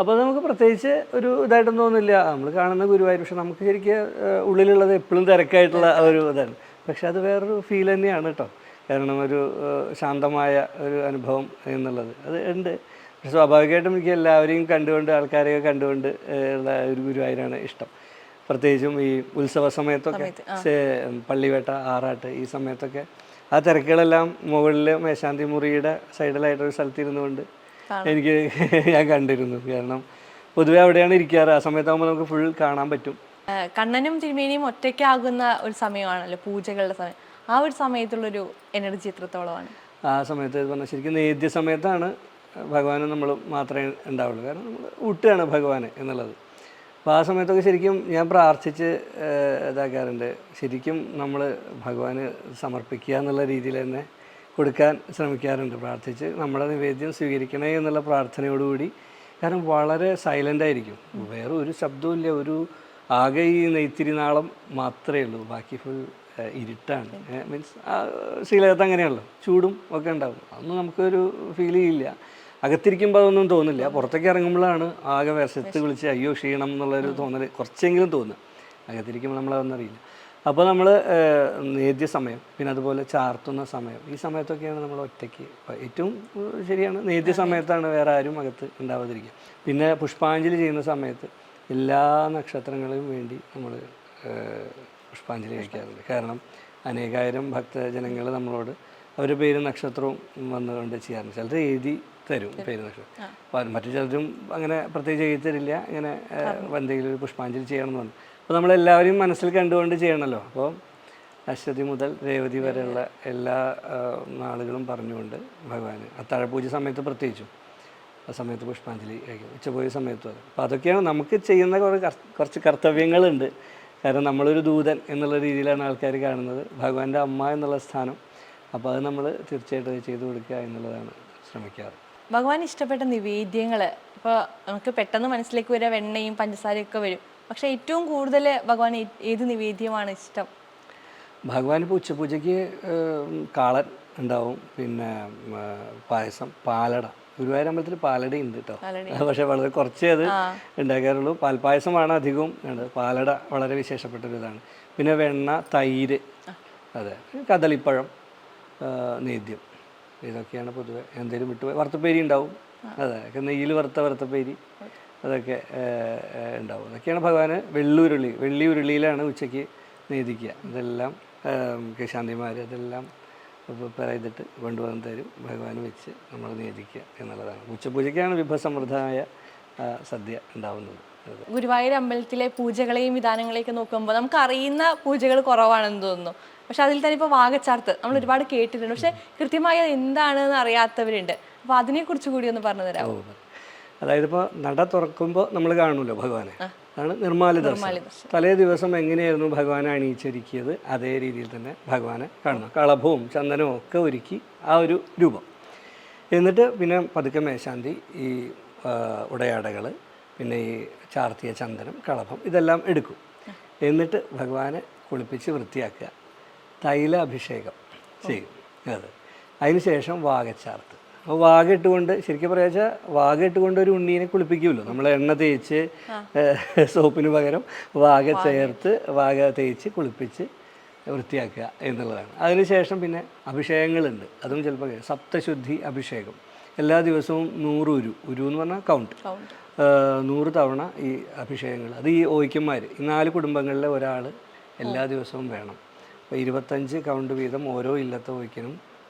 അപ്പോൾ നമുക്ക് പ്രത്യേകിച്ച് ഒരു ഇതായിട്ടൊന്നും തോന്നില്ല. നമ്മൾ കാണുന്ന ഗുരുവായൂർ, പക്ഷെ നമുക്ക് ശരിക്കും ഉള്ളിലുള്ളത് എപ്പോഴും തിരക്കായിട്ടുള്ള ഒരു ഇതാണ്. പക്ഷെ അത് വേറൊരു ഫീൽ തന്നെയാണ് കേട്ടോ. കാരണം ഒരു ശാന്തമായ ഒരു അനുഭവം എന്നുള്ളത് അത് ഉണ്ട്. പക്ഷെ സ്വാഭാവികമായിട്ടും എനിക്ക് എല്ലാവരെയും കണ്ടുകൊണ്ട്, ആൾക്കാരെയൊക്കെ കണ്ടുകൊണ്ട് ഉള്ള ഒരു ഗുരുവായൂരാണ് ഇഷ്ടം. പ്രത്യേകിച്ചും ഈ ഉത്സവ സമയത്തൊക്കെ, പള്ളിവേട്ട, ആറാട്ട്, ഈ സമയത്തൊക്കെ ആ തിരക്കുകളെല്ലാം മുകളിൽ മേശാന്തി മുറിയുടെ സൈഡിലായിട്ടൊരു സ്ഥലത്തിരുന്നു കൊണ്ട് ഞാൻ കണ്ടിരുന്നു. കാരണം പൊതുവെ അവിടെയാണ് ഇരിക്കാറ്. ആ സമയത്താകുമ്പോൾ നമുക്ക് ഫുൾ കാണാൻ പറ്റും. കണ്ണനും തിരുമേനിയും ഒറ്റയ്ക്കാകുന്ന ഒരു സമയമാണല്ലോ പൂജകളുടെ സമയം. ആ ഒരു സമയത്തുള്ളൊരു എനർജി എത്രത്തോളമാണ്? ആ സമയത്ത് പറഞ്ഞാൽ ശരിക്കും നേദ്യ സമയത്താണ് ഭഗവാന് നമ്മൾ മാത്രമേ ഉണ്ടാവുള്ളൂ. കാരണം നമ്മൾ ഊട്ടുകയാണ് ഭഗവാന് എന്നുള്ളത്. അപ്പോൾ ആ സമയത്തൊക്കെ ശരിക്കും ഞാൻ പ്രാർത്ഥിച്ച് ഇതാക്കാറുണ്ട്. ശരിക്കും നമ്മൾ ഭഗവാന് സമർപ്പിക്കുക എന്നുള്ള രീതിയിൽ തന്നെ കൊടുക്കാൻ ശ്രമിക്കാറുണ്ട്. പ്രാർത്ഥിച്ച് നമ്മുടെ നിവേദ്യം സ്വീകരിക്കണേ എന്നുള്ള പ്രാർത്ഥനയോടുകൂടി. കാരണം വളരെ സൈലൻ്റായിരിക്കും, വേറെ ഒരു ശബ്ദവും ഇല്ല. ഒരു ആകെ ഈ നെയ്ത്തിരിനാളം മാത്രമേ ഉള്ളൂ, ബാക്കി ഫുൾ ഇരുട്ടാണ്. മീൻസ് ശ്രീലകത്ത് അങ്ങനെയാണല്ലോ, ചൂടും ഒക്കെ ഉണ്ടാവും. അതൊന്നും നമുക്കൊരു ഫീൽ ചെയ്യില്ല. അകത്തിരിക്കുമ്പോൾ അതൊന്നും തോന്നില്ല. പുറത്തേക്ക് ഇറങ്ങുമ്പോഴാണ് ആകെ വിശത്ത് വിളിച്ച് അയ്യോ ക്ഷീണം എന്നുള്ളൊരു തോന്നൽ കുറച്ചെങ്കിലും തോന്നുക. അകത്തിരിക്കുമ്പോൾ നമ്മളതൊന്നറിയില്ല. അപ്പോൾ നമ്മൾ നേദ്യ സമയം, പിന്നെ അതുപോലെ ചാർത്തുന്ന സമയം, ഈ സമയത്തൊക്കെയാണ് നമ്മൾ ഒറ്റയ്ക്ക്. ഏറ്റവും ശരിയാണ്, നേദ്യ സമയത്താണ് വേറെ ആരും അകത്ത് ഉണ്ടാവാതിരിക്കുക. പിന്നെ പുഷ്പാഞ്ജലി ചെയ്യുന്ന സമയത്ത് എല്ലാ നക്ഷത്രങ്ങളെയും വേണ്ടി നമ്മൾ പുഷ്പാഞ്ജലി കഴിക്കാറുണ്ട്. കാരണം അനേകായിരം ഭക്തജനങ്ങൾ നമ്മളോട് അവരുടെ പേരും നക്ഷത്രവും വന്നുകൊണ്ട് ചെയ്യാറുണ്ട്. ചിലർ എഴുതി തരും പേര് നക്ഷത്രം, മറ്റു ചിലരും അങ്ങനെ പ്രത്യേകിച്ച് എഴുതി തരില്ല. ഇങ്ങനെ എന്തെങ്കിലും ഒരു പുഷ്പാഞ്ജലി ചെയ്യണമെന്ന് പറഞ്ഞു. അപ്പോൾ നമ്മളെല്ലാവരെയും മനസ്സിൽ കണ്ടുകൊണ്ട് ചെയ്യണമല്ലോ. അപ്പോൾ അശ്വതി മുതൽ രേവതി വരെയുള്ള എല്ലാ നാളുകളും പറഞ്ഞുകൊണ്ട് ഭഗവാന് അത്താഴപൂജ സമയത്ത് പ്രത്യേകിച്ചും ആ സമയത്ത് പുഷ്പാഞ്ജലി കഴിക്കും, ഉച്ചപോയ സമയത്തും അത്. അപ്പോൾ അതൊക്കെയാണ് നമുക്ക് ചെയ്യുന്ന കുറച്ച് കർത്തവ്യങ്ങളുണ്ട്. കാരണം നമ്മളൊരു ദൂതൻ എന്നുള്ള രീതിയിലാണ് ആൾക്കാർ കാണുന്നത്, ഭഗവാന്റെ അമ്മ എന്നുള്ള സ്ഥാനം. അപ്പോൾ അത് നമ്മൾ തീർച്ചയായിട്ടും ചെയ്തു കൊടുക്കുക എന്നുള്ളതാണ് ശ്രമിക്കാറ്. ഭഗവാൻ ഇഷ്ടപ്പെട്ട നിവേദ്യങ്ങൾ ഇപ്പോൾ നമുക്ക് പെട്ടെന്ന് മനസ്സിലേക്ക് വരിക വെണ്ണയും പഞ്ചസാരയൊക്കെ വരും. പക്ഷേ ഏറ്റവും കൂടുതൽ ഭഗവാൻ ഏത് നിവേദ്യമാണ് ഇഷ്ടം? ഭഗവാൻ ഇപ്പോൾ ഉച്ചപൂജയ്ക്ക് കാളൻ ഉണ്ടാവും, പിന്നെ പായസം, പാലട. ഗുരുവായൂർ അമ്പലത്തിൽ പാലടയുണ്ട് കേട്ടോ, പക്ഷേ വളരെ കുറച്ചേ അത് ഉണ്ടാക്കാറുള്ളൂ. പാൽപ്പായസമാണ് അധികവും. പാലട വളരെ വിശേഷപ്പെട്ടൊരു ഇതാണ്. പിന്നെ വെണ്ണ, തൈര്, അതെ, കദളിപ്പഴം, നേദ്യം, ഇതൊക്കെയാണ് പൊതുവെ. എന്തെങ്കിലും വിട്ടുപോയി വറുത്തപ്പേരി ഉണ്ടാവും, അതെ, നെയ്യിൽ വറുത്തപ്പേരി, അതൊക്കെ ഉണ്ടാവും. അതൊക്കെയാണ് ഭഗവാന്. വെള്ളി ഉരുളിയിലാണ് ഉച്ചയ്ക്ക് നേദിക്കുക. ഇതെല്ലാം ശാന്തിമാർ അതെല്ലാം പ്രിപ്പയർ ചെയ്തിട്ട് കൊണ്ടുവന്ന് തരും, ഭഗവാന് വെച്ച് നമ്മൾ നേദിക്കുക എന്നുള്ളതാണ്. ഉച്ചപൂജയ്ക്കാണ് വിഭവസമൃദ്ധമായ സദ്യ ഉണ്ടാവുന്നത്. ഗുരുവായൂർ അമ്പലത്തിലെ പൂജകളെയും വിധാനങ്ങളെയൊക്കെ നോക്കുമ്പോൾ നമുക്ക് അറിയുന്ന പൂജകൾ കുറവാണെന്ന് തോന്നുന്നു. പക്ഷെ അതിൽ തന്നെ ഇപ്പോൾ വാഗച്ചാർത്ത് നമ്മൾ ഒരുപാട് കേട്ടിട്ടുണ്ട്, പക്ഷെ കൃത്യമായി അത് എന്താണെന്ന് അറിയാത്തവരുണ്ട്. അപ്പോൾ അതിനെക്കുറിച്ച് കൂടി ഒന്ന് പറഞ്ഞു തരാമോ? അതായത് ഇപ്പോൾ നട തുറക്കുമ്പോൾ നമ്മൾ കാണുമല്ലോ ഭഗവാനെ, അതാണ് നിർമ്മാല്യ ദർശനം. തലേ ദിവസം എങ്ങനെയായിരുന്നു ഭഗവാനെ അണിയിച്ചൊരുക്കിയത് അതേ രീതിയിൽ തന്നെ ഭഗവാനെ കാണുന്നു. കളഭവും ചന്ദനവും ഒക്കെ ഒരുക്കി ആ ഒരു രൂപം. എന്നിട്ട് പിന്നെ പതുക്കെ മേശാന്തി ഈ ഉടയാടകൾ, പിന്നെ ഈ ചാർത്തിയ ചന്ദനം, കളഭം ഇതെല്ലാം എടുക്കും. എന്നിട്ട് ഭഗവാനെ കുളിപ്പിച്ച് വൃത്തിയാക്കുക, തൈല അഭിഷേകം ചെയ്യും. അതിനുശേഷം വാഗച്ചാർത്ത്. അപ്പോൾ വാഗയിട്ടുകൊണ്ട് ശരിക്കും പറയാ വെച്ചാൽ വാഗയിട്ടുകൊണ്ട് ഒരു ഉണ്ണീനെ കുളിപ്പിക്കുമല്ലോ നമ്മൾ, എണ്ണ തേച്ച് സോപ്പിന് പകരം വാഗ ചേർത്ത് വാഗ തേച്ച് കുളിപ്പിച്ച് വൃത്തിയാക്കുക എന്നുള്ളതാണ്. അതിനുശേഷം പിന്നെ അഭിഷേകങ്ങളുണ്ട്, അതും ചിലപ്പോൾ സപ്തശുദ്ധി അഭിഷേകം. എല്ലാ ദിവസവും 100 ഉരു എന്ന് പറഞ്ഞാൽ കൗണ്ട് 100 തവണ ഈ അഭിഷേകങ്ങൾ. അത് ഈ ഓയ്ക്കന്മാർ, ഈ 4 കുടുംബങ്ങളിലെ ഒരാൾ എല്ലാ ദിവസവും വേണം. അപ്പോൾ 25 കൗണ്ട് വീതം ഓരോ ഇല്ലത്തെ ഓയ്ക്കനും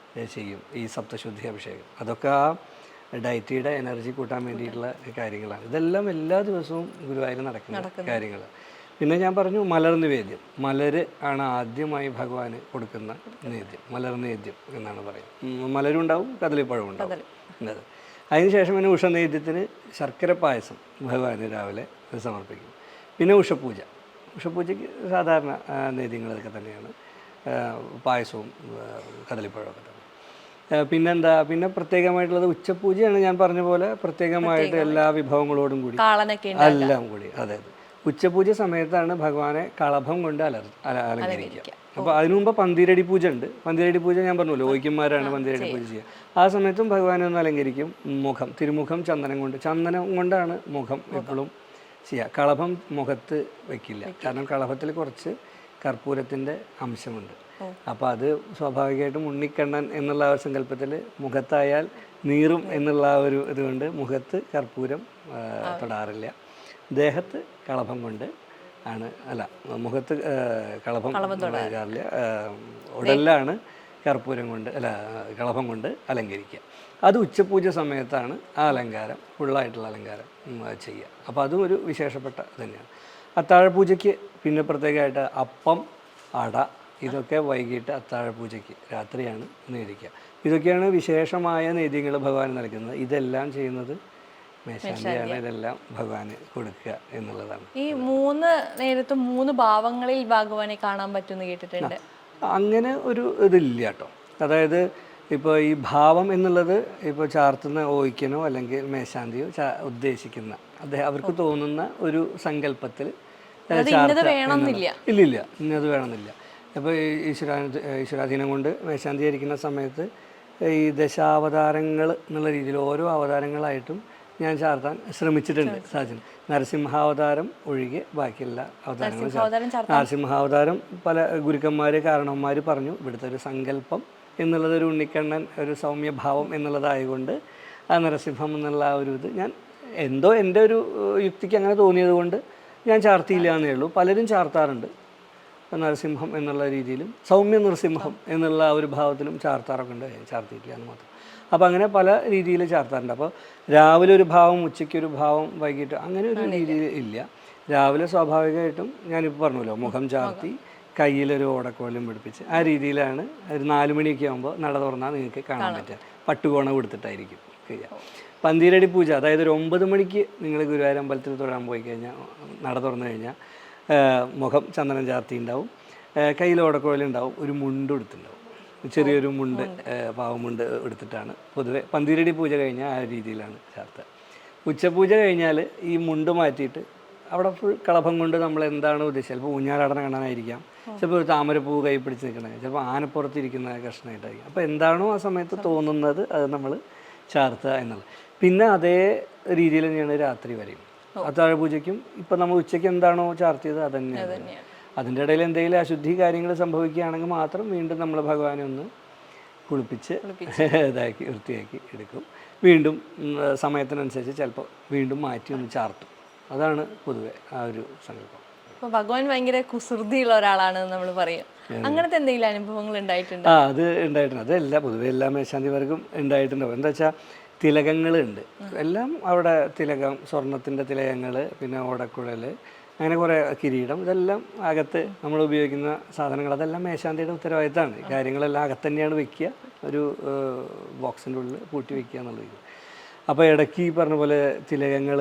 ചെയ്യും ഈ സപ്തശുദ്ധി അഭിഷേകം. അതൊക്കെ ആ ഡയറ്റിയുടെ എനർജി കൂട്ടാൻ വേണ്ടിയിട്ടുള്ള കാര്യങ്ങളാണ്. ഇതെല്ലാം എല്ലാ ദിവസവും ഗുരുവായൂർ നടക്കുന്ന കാര്യങ്ങൾ. പിന്നെ ഞാൻ പറഞ്ഞു മലർ നിവേദ്യം. മലര് ആണ് ആദ്യമായി ഭഗവാന് കൊടുക്കുന്ന നേദ്യം, മലർ നേദ്യം എന്നാണ് പറയുന്നത്. മലരുണ്ടാവും, കദളിപ്പഴം ഉണ്ടാവും. അതിനുശേഷം പിന്നെ ഉഷനേദ്യത്തിന് ശർക്കര പായസം ഭഗവാന് രാവിലെ സമർപ്പിക്കും. പിന്നെ ഉഷപൂജ. ഉഷപൂജയ്ക്ക് സാധാരണ നേദ്യങ്ങളൊക്കെ തന്നെയാണ്, പായസവും കദളിപ്പഴമൊക്കെ തന്നെ. പിന്നെന്താ, പിന്നെ പ്രത്യേകമായിട്ടുള്ളത് ഉച്ചപൂജയാണ്. ഞാൻ പറഞ്ഞ പോലെ പ്രത്യേകമായിട്ട് എല്ലാ വിഭവങ്ങളോടും കൂടി എല്ലാം കൂടി. അതായത് ഉച്ചപൂജ സമയത്താണ് ഭഗവാനെ കളഭം കൊണ്ട് അലങ്കരിക്കുക. അപ്പോൾ അതിനു മുമ്പ് പന്തീരടി പൂജ ഉണ്ട്. പന്തീരടി പൂജ ഞാൻ പറഞ്ഞല്ലോ, ഓയ്ക്കന്മാരാണ് പന്തീരടി പൂജ ചെയ്യുക. ആ സമയത്തും ഭഗവാനെ ഒന്ന് അലങ്കരിക്കും. മുഖം, തിരുമുഖം ചന്ദനം കൊണ്ടാണ് മുഖം എപ്പോഴും ചെയ്യുക. കളഭം മുഖത്ത് വെക്കില്ല, കാരണം കളഭത്തിൽ കുറച്ച് കർപ്പൂരത്തിൻ്റെ അംശമുണ്ട്. അപ്പോൾ അത് സ്വാഭാവികമായിട്ടും ഉണ്ണിക്കണ്ണൻ എന്നുള്ള ആ സങ്കല്പത്തിൽ മുഖത്തായാൽ നീറും എന്നുള്ള ആ ഒരു ഇതുകൊണ്ട് മുഖത്ത് കർപ്പൂരം തൊടാറില്ല. ദേഹത്ത് കളഭം കൊണ്ട് ആണ്, അല്ല മുഖത്ത് കളഭം തൊടാറില്ല, ഉടലിലാണ് കർപ്പൂരം കൊണ്ട് കളഭം കൊണ്ട് അലങ്കരിക്കുക. അത് ഉച്ചപൂജ സമയത്താണ് ആ അലങ്കാരം, ഫുള്ളായിട്ടുള്ള അലങ്കാരം ചെയ്യുക. അപ്പോൾ അതും ഒരു വിശേഷപ്പെട്ട തന്നെയാണ്. അത്താഴപൂജയ്ക്ക് പിന്നെ പ്രത്യേകമായിട്ട് അപ്പം, അട ഇതൊക്കെ വൈകിട്ട് അത്താഴപൂജയ്ക്ക് രാത്രിയാണ് നേദിക്കുക. ഇതൊക്കെയാണ് വിശേഷമായ നേദ്യങ്ങൾ ഭഗവാൻ നൽകുന്നത്. ഇതെല്ലാം ചെയ്യുന്നത് മേശാന്തിയാണ്, ഇതെല്ലാം ഭഗവാന് കൊടുക്കുക എന്നുള്ളതാണ്. ഈ 3 നേരത്തും 3 ഭാവങ്ങളിൽ ഭഗവാനെ കാണാൻ പറ്റുമെന്ന് കേട്ടിട്ടുണ്ട്. അങ്ങനെ ഒരു ഇതില്ല കേട്ടോ. അതായത് ഇപ്പോൾ ഈ ഭാവം എന്നുള്ളത് ഇപ്പോൾ ചാർത്തുന്ന ഓയ്ക്കനോ അല്ലെങ്കിൽ മേശാന്തിയോ ഉദ്ദേശിക്കുന്ന അവർക്ക് തോന്നുന്ന ഒരു സങ്കല്പത്തിൽ ഇല്ലില്ല, ഇന്നത് വേണമെന്നില്ല. ഇപ്പോൾ ഈശ്വരാധീനം കൊണ്ട് മേശാന്തി ആയിരിക്കുന്ന സമയത്ത് ഈ ദശാവതാരങ്ങൾ എന്നുള്ള രീതിയിൽ ഓരോ അവതാരങ്ങളായിട്ടും ഞാൻ ചാർത്താൻ ശ്രമിച്ചിട്ടുണ്ട്. സാധിച്ചു. നരസിംഹാവതാരം ഒഴികെ ബാക്കിയുള്ള അവതാരങ്ങൾ നരസിംഹാവതാരം പല ഗുരുക്കന്മാർ കാരണവന്മാർ പറഞ്ഞു ഇവിടുത്തെ ഒരു സങ്കല്പം എന്നുള്ളത് ഒരു ഉണ്ണിക്കണ്ണൻ, ഒരു സൗമ്യഭാവം എന്നുള്ളതായതുകൊണ്ട് ആ നരസിംഹം എന്നുള്ള ആ ഒരു ഇത് ഞാൻ എന്തോ എൻ്റെ ഒരു യുക്തിക്ക് അങ്ങനെ തോന്നിയത് കൊണ്ട് ഞാൻ ചാർത്തിയില്ല എന്നേ ഉള്ളൂ. പലരും ചാർത്താറുണ്ട് നരസിംഹം എന്നുള്ള രീതിയിലും സൗമ്യ നരസിംഹം എന്നുള്ള ഒരു ഭാവത്തിലും ചാർത്താറൊക്കെ ഉണ്ട്. ഞാൻ ചാർത്തിയിട്ടില്ല എന്ന് മാത്രം. അപ്പോൾ അങ്ങനെ പല രീതിയിൽ ചാർത്താറുണ്ട്. അപ്പോൾ രാവിലെ ഒരു ഭാവം, ഉച്ചയ്ക്കൊരു ഭാവം, വൈകിട്ട് അങ്ങനെ ഒരു രീതിയിൽ ഇല്ല. രാവിലെ സ്വാഭാവികമായിട്ടും ഞാനിപ്പോൾ പറഞ്ഞല്ലോ മുഖം ചാർത്തി കയ്യിലൊരു ഓടക്കോലും പിടിപ്പിച്ച് ആ രീതിയിലാണ്. ഒരു 4 മണിയൊക്കെ ആകുമ്പോൾ നട തുറന്നാൽ നിങ്ങൾക്ക് കാണാൻ പറ്റുക. പട്ടുകോണ കൊടുത്തിട്ടായിരിക്കും ചെയ്യുക. പന്തീരടി പൂജ, അതായത് ഒരു 9 മണിക്ക് നിങ്ങൾ ഗുരുവായൂർ അമ്പലത്തിൽ തൊഴാൻ പോയി കഴിഞ്ഞാൽ, നട തുറന്നു കഴിഞ്ഞാൽ മുഖം ചന്ദനം ചാർത്തി ഉണ്ടാവും, കയ്യിൽ ഓടക്കോലുണ്ടാവും, ഒരു മുണ്ട് എടുത്തിട്ടുണ്ടാവും, ചെറിയൊരു മുണ്ട്, പാവമുണ്ട് എടുത്തിട്ടാണ് പൊതുവെ പന്തീരടി പൂജ കഴിഞ്ഞാൽ ആ രീതിയിലാണ് ചാർത്തുക. ഉച്ചപൂജ കഴിഞ്ഞാൽ ഈ മുണ്ട് മാറ്റിയിട്ട് അവിടെ ഫുൾ കളഭം കൊണ്ട് നമ്മൾ എന്താണ് ഉദ്ദേശിച്ചത്, ചിലപ്പോൾ ഊഞ്ഞാലാടന കാണാനായിരിക്കാം, ചിലപ്പോൾ ഒരു താമരപ്പൂ കൈ പിടിച്ച് നിൽക്കണേ, ചിലപ്പോൾ ആനപ്പുറത്തിരിക്കുന്ന കഷ്ണമായിട്ടായിരിക്കും. അപ്പോൾ എന്താണോ ആ സമയത്ത് തോന്നുന്നത് അത് നമ്മൾ ചാർത്തുക എന്നുള്ളത്. പിന്നെ അതേ രീതിയിൽ തന്നെയാണ് രാത്രി വരെയും. അത്താഴ പൂജയ്ക്കും ഇപ്പം നമ്മൾ ഉച്ചയ്ക്ക് എന്താണോ ചാർത്തിയത് അത് തന്നെയാണ്. അതിൻ്റെ ഇടയിൽ എന്തെങ്കിലും അശുദ്ധി കാര്യങ്ങൾ സംഭവിക്കുകയാണെങ്കിൽ മാത്രം വീണ്ടും നമ്മൾ ഭഗവാനെ ഒന്ന് കുളിപ്പിച്ച് ഇതാക്കി വൃത്തിയാക്കി എടുക്കും. വീണ്ടും സമയത്തിനനുസരിച്ച് ചിലപ്പോൾ വീണ്ടും മാറ്റി ഒന്ന് ചാർത്തും. അതാണ് പൊതുവെ ആ ഒരു സങ്കല്പം. അപ്പോൾ ഭഗവാൻ ഭയങ്കര കുസൃതിയുള്ള ഒരാളാണെന്ന് നമ്മൾ പറയും. അങ്ങനത്തെ എന്തെങ്കിലും അനുഭവങ്ങൾ ഉണ്ടായിട്ടുണ്ട്? അത് ഉണ്ടായിട്ടുണ്ട്. അതല്ല പൊതുവെ എല്ലാ മേശാന്തിമാർക്കും ഉണ്ടായിട്ടുണ്ടാവും. എന്താ വെച്ചാൽ തിലകങ്ങളുണ്ട് എല്ലാം അവിടെ. തിലകം, സ്വർണത്തിൻ്റെ തിലകങ്ങൾ, പിന്നെ ഓടക്കുഴൽ, അങ്ങനെ കുറേ കിരീടം, ഇതെല്ലാം അകത്ത് നമ്മൾ ഉപയോഗിക്കുന്ന സാധനങ്ങൾ, അതെല്ലാം മേശാന്തിയുടെ ഉത്തരവാദിത്തമാണ്. ഈ കാര്യങ്ങളെല്ലാം അകത്ത് തന്നെയാണ് വെക്കുക, ഒരു ബോക്സിൻ്റെ ഉള്ളിൽ പൂട്ടി വെക്കുക എന്നുള്ളത്. അപ്പോൾ ഇടയ്ക്ക് ഈ പറഞ്ഞ പോലെ തിലകങ്ങൾ,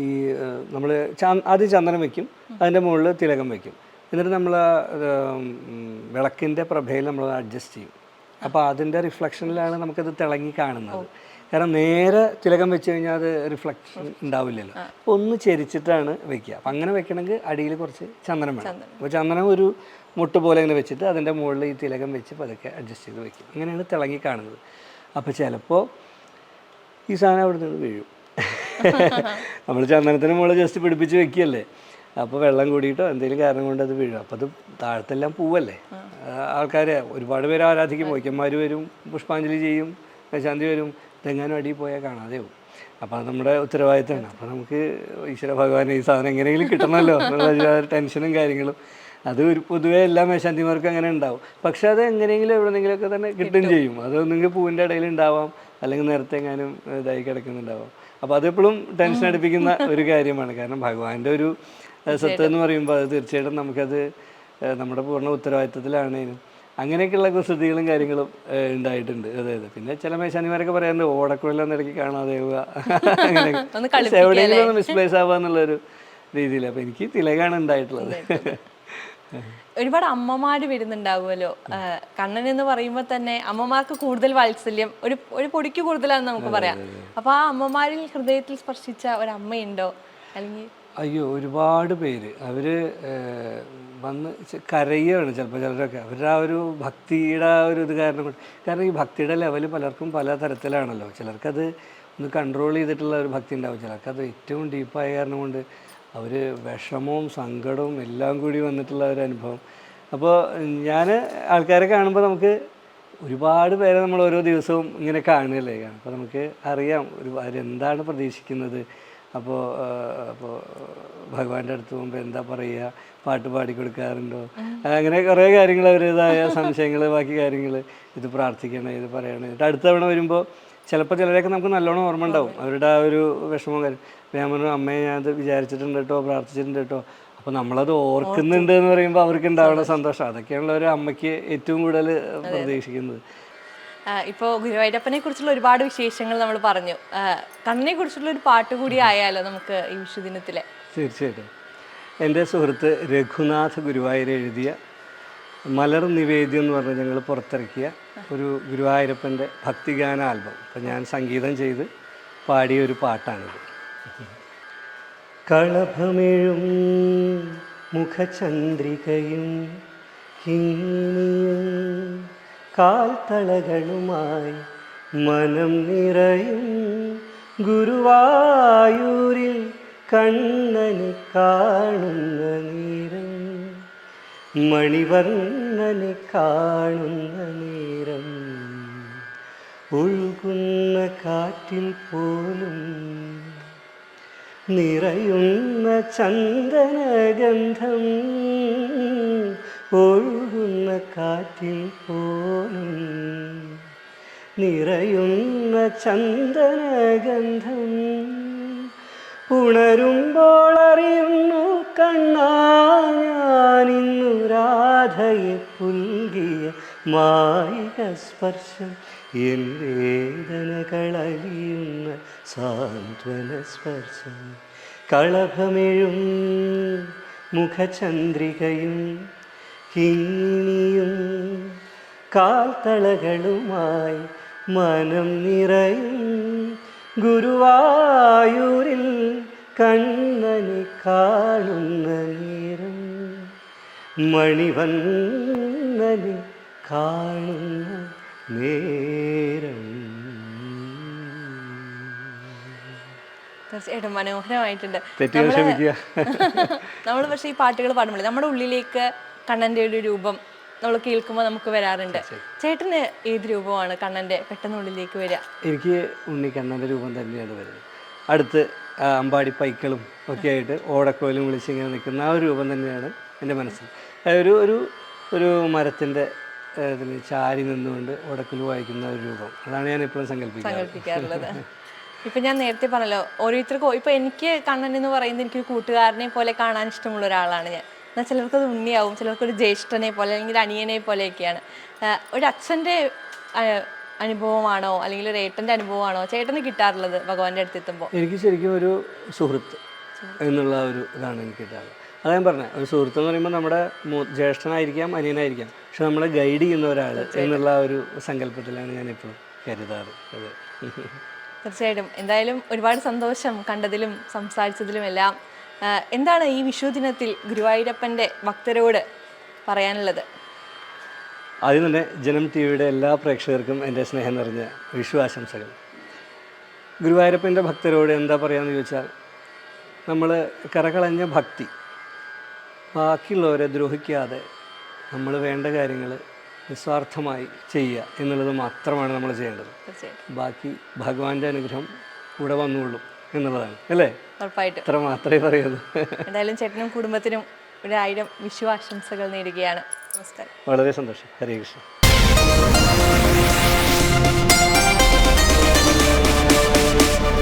ഈ നമ്മൾ ആദ്യം ചന്ദനം വയ്ക്കും, അതിൻ്റെ മുകളിൽ തിലകം വയ്ക്കും, എന്നിട്ട് നമ്മൾ വിളക്കിൻ്റെ പ്രഭയിൽ നമ്മൾ അഡ്ജസ്റ്റ് ചെയ്യും. അപ്പോൾ അതിൻ്റെ റിഫ്ലക്ഷനിലാണ് നമുക്കത് തിളങ്ങി കാണുന്നത്. കാരണം നേരെ തിലകം വെച്ച് കഴിഞ്ഞാൽ അത് റിഫ്ലക്ഷൻ ഉണ്ടാവില്ലല്ലോ. അപ്പോൾ ഒന്ന് ചെരിച്ചിട്ടാണ് വെക്കുക. അപ്പം അങ്ങനെ വെക്കണമെങ്കിൽ അടിയിൽ കുറച്ച് ചന്ദനം വേണം. അപ്പോൾ ചന്ദനം ഒരു മുട്ട് പോലെ ഇങ്ങനെ വെച്ചിട്ട് അതിൻ്റെ മുകളിൽ ഈ തിലകം വെച്ച് പതുക്കെ അഡ്ജസ്റ്റ് ചെയ്ത് വെക്കും. അങ്ങനെയാണ് തിളങ്ങി കാണുന്നത്. അപ്പോൾ ചിലപ്പോൾ ഈ സാധനം അവിടെ നിന്ന് വീഴും. നമ്മൾ ചന്ദനത്തിന് മുകളിൽ ജസ്റ്റ് പിടിപ്പിച്ച് വെക്കുകയല്ലേ, അപ്പോൾ വെള്ളം കൂടിയിട്ടോ എന്തെങ്കിലും കാരണം കൊണ്ട് അത് വീഴും. അപ്പോൾ അത് താഴത്തെല്ലാം പൂവല്ലേ, ആൾക്കാർ ഒരുപാട് പേര് ആരാധിക്കും. വൈക്കന്മാർ വരും, പുഷ്പാഞ്ജലി ചെയ്യും, മേശാന്തി വരും, ഇതെങ്ങാനും അടിയിൽ പോയാൽ കാണാതെ പോകും. അപ്പോൾ അത് നമ്മുടെ ഉത്തരവാദിത്തമാണ്. അപ്പോൾ നമുക്ക് ഈശ്വര ഭഗവാൻ ഈ സാധനം എങ്ങനെയെങ്കിലും കിട്ടണമല്ലോ എന്നുള്ള ടെൻഷനും കാര്യങ്ങളും അത് ഒരു പൊതുവേ എല്ലാ മേശാന്തിമാർക്കും അങ്ങനെ ഉണ്ടാവും. പക്ഷെ അത് എങ്ങനെയെങ്കിലും എവിടെയെങ്കിലുമൊക്കെ തന്നെ കിട്ടുകയും ചെയ്യും. അത് ഒന്നെങ്കിൽ പൂവിൻ്റെ ഇടയിൽ ഉണ്ടാവാം, അല്ലെങ്കിൽ നേരത്തെ എങ്ങാനും ഇതായി കിടക്കുന്നുണ്ടാവാം. അപ്പോൾ അതെപ്പോഴും ടെൻഷൻ അടുപ്പിക്കുന്ന ഒരു കാര്യമാണ്. കാരണം ഭഗവാന്റെ ഒരു സ്വത്ത് എന്ന് പറയുമ്പോൾ അത് തീർച്ചയായിട്ടും നമുക്കത് നമ്മുടെ പൂർണ്ണ ഉത്തരവാദിത്തത്തിലാണേനും അങ്ങനെയൊക്കെയുള്ള കുസൃതികളും കാര്യങ്ങളും ഉണ്ടായിട്ടുണ്ട്. അതെ. പിന്നെ ചില മേശാന്തിമാരൊക്കെ പറയാറുണ്ട് ഓടക്കുഴലൊന്നും ഇടയ്ക്ക് കാണാതെ പോവുക, അങ്ങനെ എവിടെയെങ്കിലും ഒന്ന് മിസ്പ്ലേസ് ആവുക എന്നുള്ളൊരു രീതിയിൽ. അപ്പോൾ എനിക്ക് തിലകാണ് ഉണ്ടായിട്ടുള്ളത്. ഒരുപാട് അമ്മമാര് വരുന്നുണ്ടാവുമല്ലോ. കണ്ണൻ എന്ന് പറയുമ്പോൾ തന്നെ അമ്മമാർക്ക് കൂടുതൽ വാത്സല്യം ഒരു പൊടിക്ക് കൂടുതലാണെന്ന് നമുക്ക് പറയാം. അപ്പൊ ആ അമ്മമാരിൽ ഹൃദയത്തിൽ സ്പർശിച്ച ഒരമ്മയുണ്ടോ? അല്ലെങ്കിൽ അയ്യോ, ഒരുപാട് പേര് അവർ വന്ന് കരയുകയാണ് ചിലപ്പോൾ. ചിലരൊക്കെ അവരുടെ ആ ഒരു ഭക്തിയുടെ ആ ഒരു ഇത് കാരണം കൊണ്ട്. കാരണം ഈ ഭക്തിയുടെ ലെവൽ പലർക്കും പല തരത്തിലാണല്ലോ. ചിലർക്കത് ഒന്ന് കൺട്രോൾ ചെയ്തിട്ടുള്ള ഒരു ഭക്തി ഉണ്ടാവും, ചിലർക്കത് ഏറ്റവും ഡീപ്പായ കാരണം കൊണ്ട് അവർ വിഷമവും സങ്കടവും എല്ലാം കൂടി വന്നിട്ടുള്ള ഒരു അനുഭവം. അപ്പോൾ ഞാൻ ആൾക്കാരെ കാണുമ്പോൾ നമുക്ക് ഒരുപാട് പേരെ നമ്മൾ ഓരോ ദിവസവും ഇങ്ങനെ കാണുകയല്ലേ. അപ്പോൾ നമുക്ക് അറിയാം അവരെന്താണ് പ്രതീക്ഷിക്കുന്നത്. അപ്പോൾ ഭഗവാന്റെ അടുത്ത് പോകുമ്പോൾ എന്താ പറയുക, പാട്ട് പാടിക്കൊടുക്കാറുണ്ടോ, അങ്ങനെ കുറേ കാര്യങ്ങൾ, അവരുടേതായ സംശയങ്ങൾ, ബാക്കി കാര്യങ്ങൾ, ഇത് പ്രാർത്ഥിക്കണം, ഇത് പറയണം. എന്നിട്ട് അടുത്ത തവണ വരുമ്പോൾ ചിലപ്പോൾ ചിലരെയൊക്കെ നമുക്ക് നല്ലോണം ഓർമ്മ ഉണ്ടാവും, അവരുടെ ആ ഒരു വിഷമവും കാര്യം. അപ്പോൾ ഞാൻ പറഞ്ഞു, അമ്മയെ ഞാനത് വിചാരിച്ചിട്ടുണ്ട് കേട്ടോ, പ്രാർത്ഥിച്ചിട്ടുണ്ട് കേട്ടോ. അപ്പോൾ നമ്മളത് ഓർക്കുന്നുണ്ട് എന്ന് പറയുമ്പോൾ അവർക്ക് ഉണ്ടാവുന്ന സന്തോഷം, അതൊക്കെയാണല്ലോ ഒരു അമ്മയ്ക്ക് ഏറ്റവും കൂടുതൽ പ്രതീക്ഷിക്കുന്നത്. ഇപ്പോൾ ഗുരുവായൂരപ്പനെ കുറിച്ചുള്ള ഒരുപാട് വിശേഷങ്ങൾ നമ്മൾ പറഞ്ഞു. കണ്ണനെ കുറിച്ചുള്ള ഒരു പാട്ട് കൂടി ആയാലോ നമുക്ക് ഈ വിഷുദിനത്തിലെ? തീർച്ചയായിട്ടും. എൻ്റെ സുഹൃത്ത് രഘുനാഥ് ഗുരുവായൂർ എഴുതിയ മലർ നിവേദ്യം എന്ന് പറഞ്ഞ് ഞങ്ങൾ പുറത്തിറക്കിയ ഒരു ഗുരുവായൂരപ്പൻ്റെ ഭക്തിഗാന ആൽബം. അപ്പം ഞാൻ സംഗീതം ചെയ്ത് പാടിയ ഒരു പാട്ടാണിത്. കളഭമെഴും മുഖചന്ദ്രികയും ഹിങ്ങിയും കാൽത്തളകളുമായി മനം നിറയും ഗുരുവായൂരിൽ കണ്ണനെ കാണുന്ന നേരം, മണിവർണ്ണനെ കാണുന്ന നേരം, ഒഴുകുന്ന കാറ്റിൽ പോലും നിറയുന്ന ചന്ദനഗന്ധം, ഒഴുകുന്ന കാറ്റിൽ പോലും നിറയുന്ന ചന്ദനഗന്ധം, ഉണരുമ്പോൾ അറിയുന്നു കണ്ണാ ഞാനിന്നു രാധയെ പുൽകിയ മായിക സ്പർശം, എൻ വേദനകളലിയുന്ന സാന്ത്വന സ്പർശം. കളഭമെഴും മുഖചന്ദ്രികയും കിങ്ങിണിയും കാൽത്തളകളുമായി മനം നിറയും ഗുരുവായൂരിൽ കണ്ണനെ കാണുന്ന നേരം, മണിവണ്ണനെ കാണുന്ന നേരം. തീർച്ചയായിട്ടും മനോഹരമായിട്ടുണ്ട്. നമ്മൾ പക്ഷേ ഈ പാട്ടുകൾ പാടുമ്പോൾ നമ്മുടെ ഉള്ളിലേക്ക് കണ്ണൻ്റെ ഒരു രൂപം നമ്മൾ കേൾക്കുമ്പോൾ നമുക്ക് വരാറുണ്ട്. ചേട്ടന് ഏത് രൂപമാണ് കണ്ണൻ്റെ പെട്ടെന്ന് ഉള്ളിലേക്ക് വരിക? എനിക്ക് ഉണ്ണിക്കണ്ണൻ്റെ രൂപം തന്നെയാണ് വരുന്നത്. അടുത്ത് അമ്പാടി പൈക്കളും ഒക്കെ ആയിട്ട് ഓടക്കോലും വിളിച്ചിങ്ങനെ നിൽക്കുന്ന ആ ഒരു രൂപം തന്നെയാണ് എൻ്റെ മനസ്സിൽ. ഒരു മരത്തിൻ്റെ ഇതിന് ചാരി നിന്നുകൊണ്ട് ഓടക്കുല് വായിക്കുന്ന ഒരു രൂപം, അതാണ് ഞാൻ എപ്പോഴും സങ്കല്പിക്കാറുള്ളത്. ഇപ്പം ഞാൻ നേരത്തെ പറഞ്ഞല്ലോ, ഓരോരുത്തർക്കും ഇപ്പം എനിക്ക് കണ്ണൻ എന്ന് പറയുന്നത് എനിക്കൊരു കൂട്ടുകാരനെ പോലെ കാണാൻ ഇഷ്ടമുള്ള ഒരാളാണ് ഞാൻ. എന്നാൽ ചിലർക്കത് ഉണ്ണിയാവും, ചിലർക്കൊരു ജ്യേഷ്ഠനെ പോലെ അല്ലെങ്കിൽ അനിയനെ പോലെയൊക്കെയാണ്. ഒരു അച്ഛൻ്റെ അനുഭവമാണോ അല്ലെങ്കിൽ ഒരു ഏട്ടൻ്റെ അനുഭവമാണോ ചേട്ടന് കിട്ടാറുള്ളത് ഭഗവാന്റെ അടുത്തെത്തുമ്പോൾ? എനിക്ക് ശരിക്കും ഒരു സുഹൃത്ത് എന്നുള്ള ഒരു ഇതാണ് എനിക്ക് കിട്ടാറുള്ളത്. അതാ ഞാൻ പറഞ്ഞത്, ഒരു സുഹൃത്ത് എന്ന് പറയുമ്പോൾ നമ്മുടെ ജ്യേഷ്ഠനായിരിക്കാം, അനിയനായിരിക്കാം, പക്ഷെ നമ്മളെ ഗൈഡ് ചെയ്യുന്ന ഒരാൾ എന്നുള്ള ഒരു സങ്കല്പത്തിലാണ് ഞാൻ എപ്പോഴും കരുതാറ്. അതെ. തീർച്ചയായിട്ടും. എന്തായാലും ഒരുപാട് സന്തോഷം കണ്ടതിലും സംസാരിച്ചതിലും എല്ലാം. എന്താണ് ഈ വിഷു ദിനത്തിൽ ഗുരുവായൂരപ്പൻ്റെ ഭക്തരോട് പറയാനുള്ളത്? ആദ്യം തന്നെ ജനം ടി വിയുടെ എല്ലാ പ്രേക്ഷകർക്കും എൻ്റെ സ്നേഹം നിറഞ്ഞ വിഷു ആശംസകൾ. ഗുരുവായൂരപ്പൻ്റെ ഭക്തരോട് എന്താ പറയുകയെന്ന് ചോദിച്ചാൽ, നമ്മൾ കറകളഞ്ഞ ഭക്തി, ബാക്കിയുള്ളവരെ ദ്രോഹിക്കാതെ നമ്മൾ വേണ്ട കാര്യങ്ങൾ നിസ്വാർത്ഥമായി ചെയ്യുക എന്നുള്ളത് മാത്രമാണ് നമ്മൾ ചെയ്യേണ്ടത്. ബാക്കി ഭഗവാന്റെ അനുഗ്രഹം കൂടെ വന്നുകൊള്ളും എന്നുള്ളതാണ്, അല്ലേ? ഉറപ്പായിട്ടും. അത്ര മാത്രമേ പറയുള്ളൂ. എന്തായാലും ചേട്ടനും കുടുംബത്തിനും 1000 വിഷു ആശംസകൾ നേടുകയാണ്. നമസ്കാരം. വളരെ സന്തോഷം. ഹരേ കൃഷ്ണ.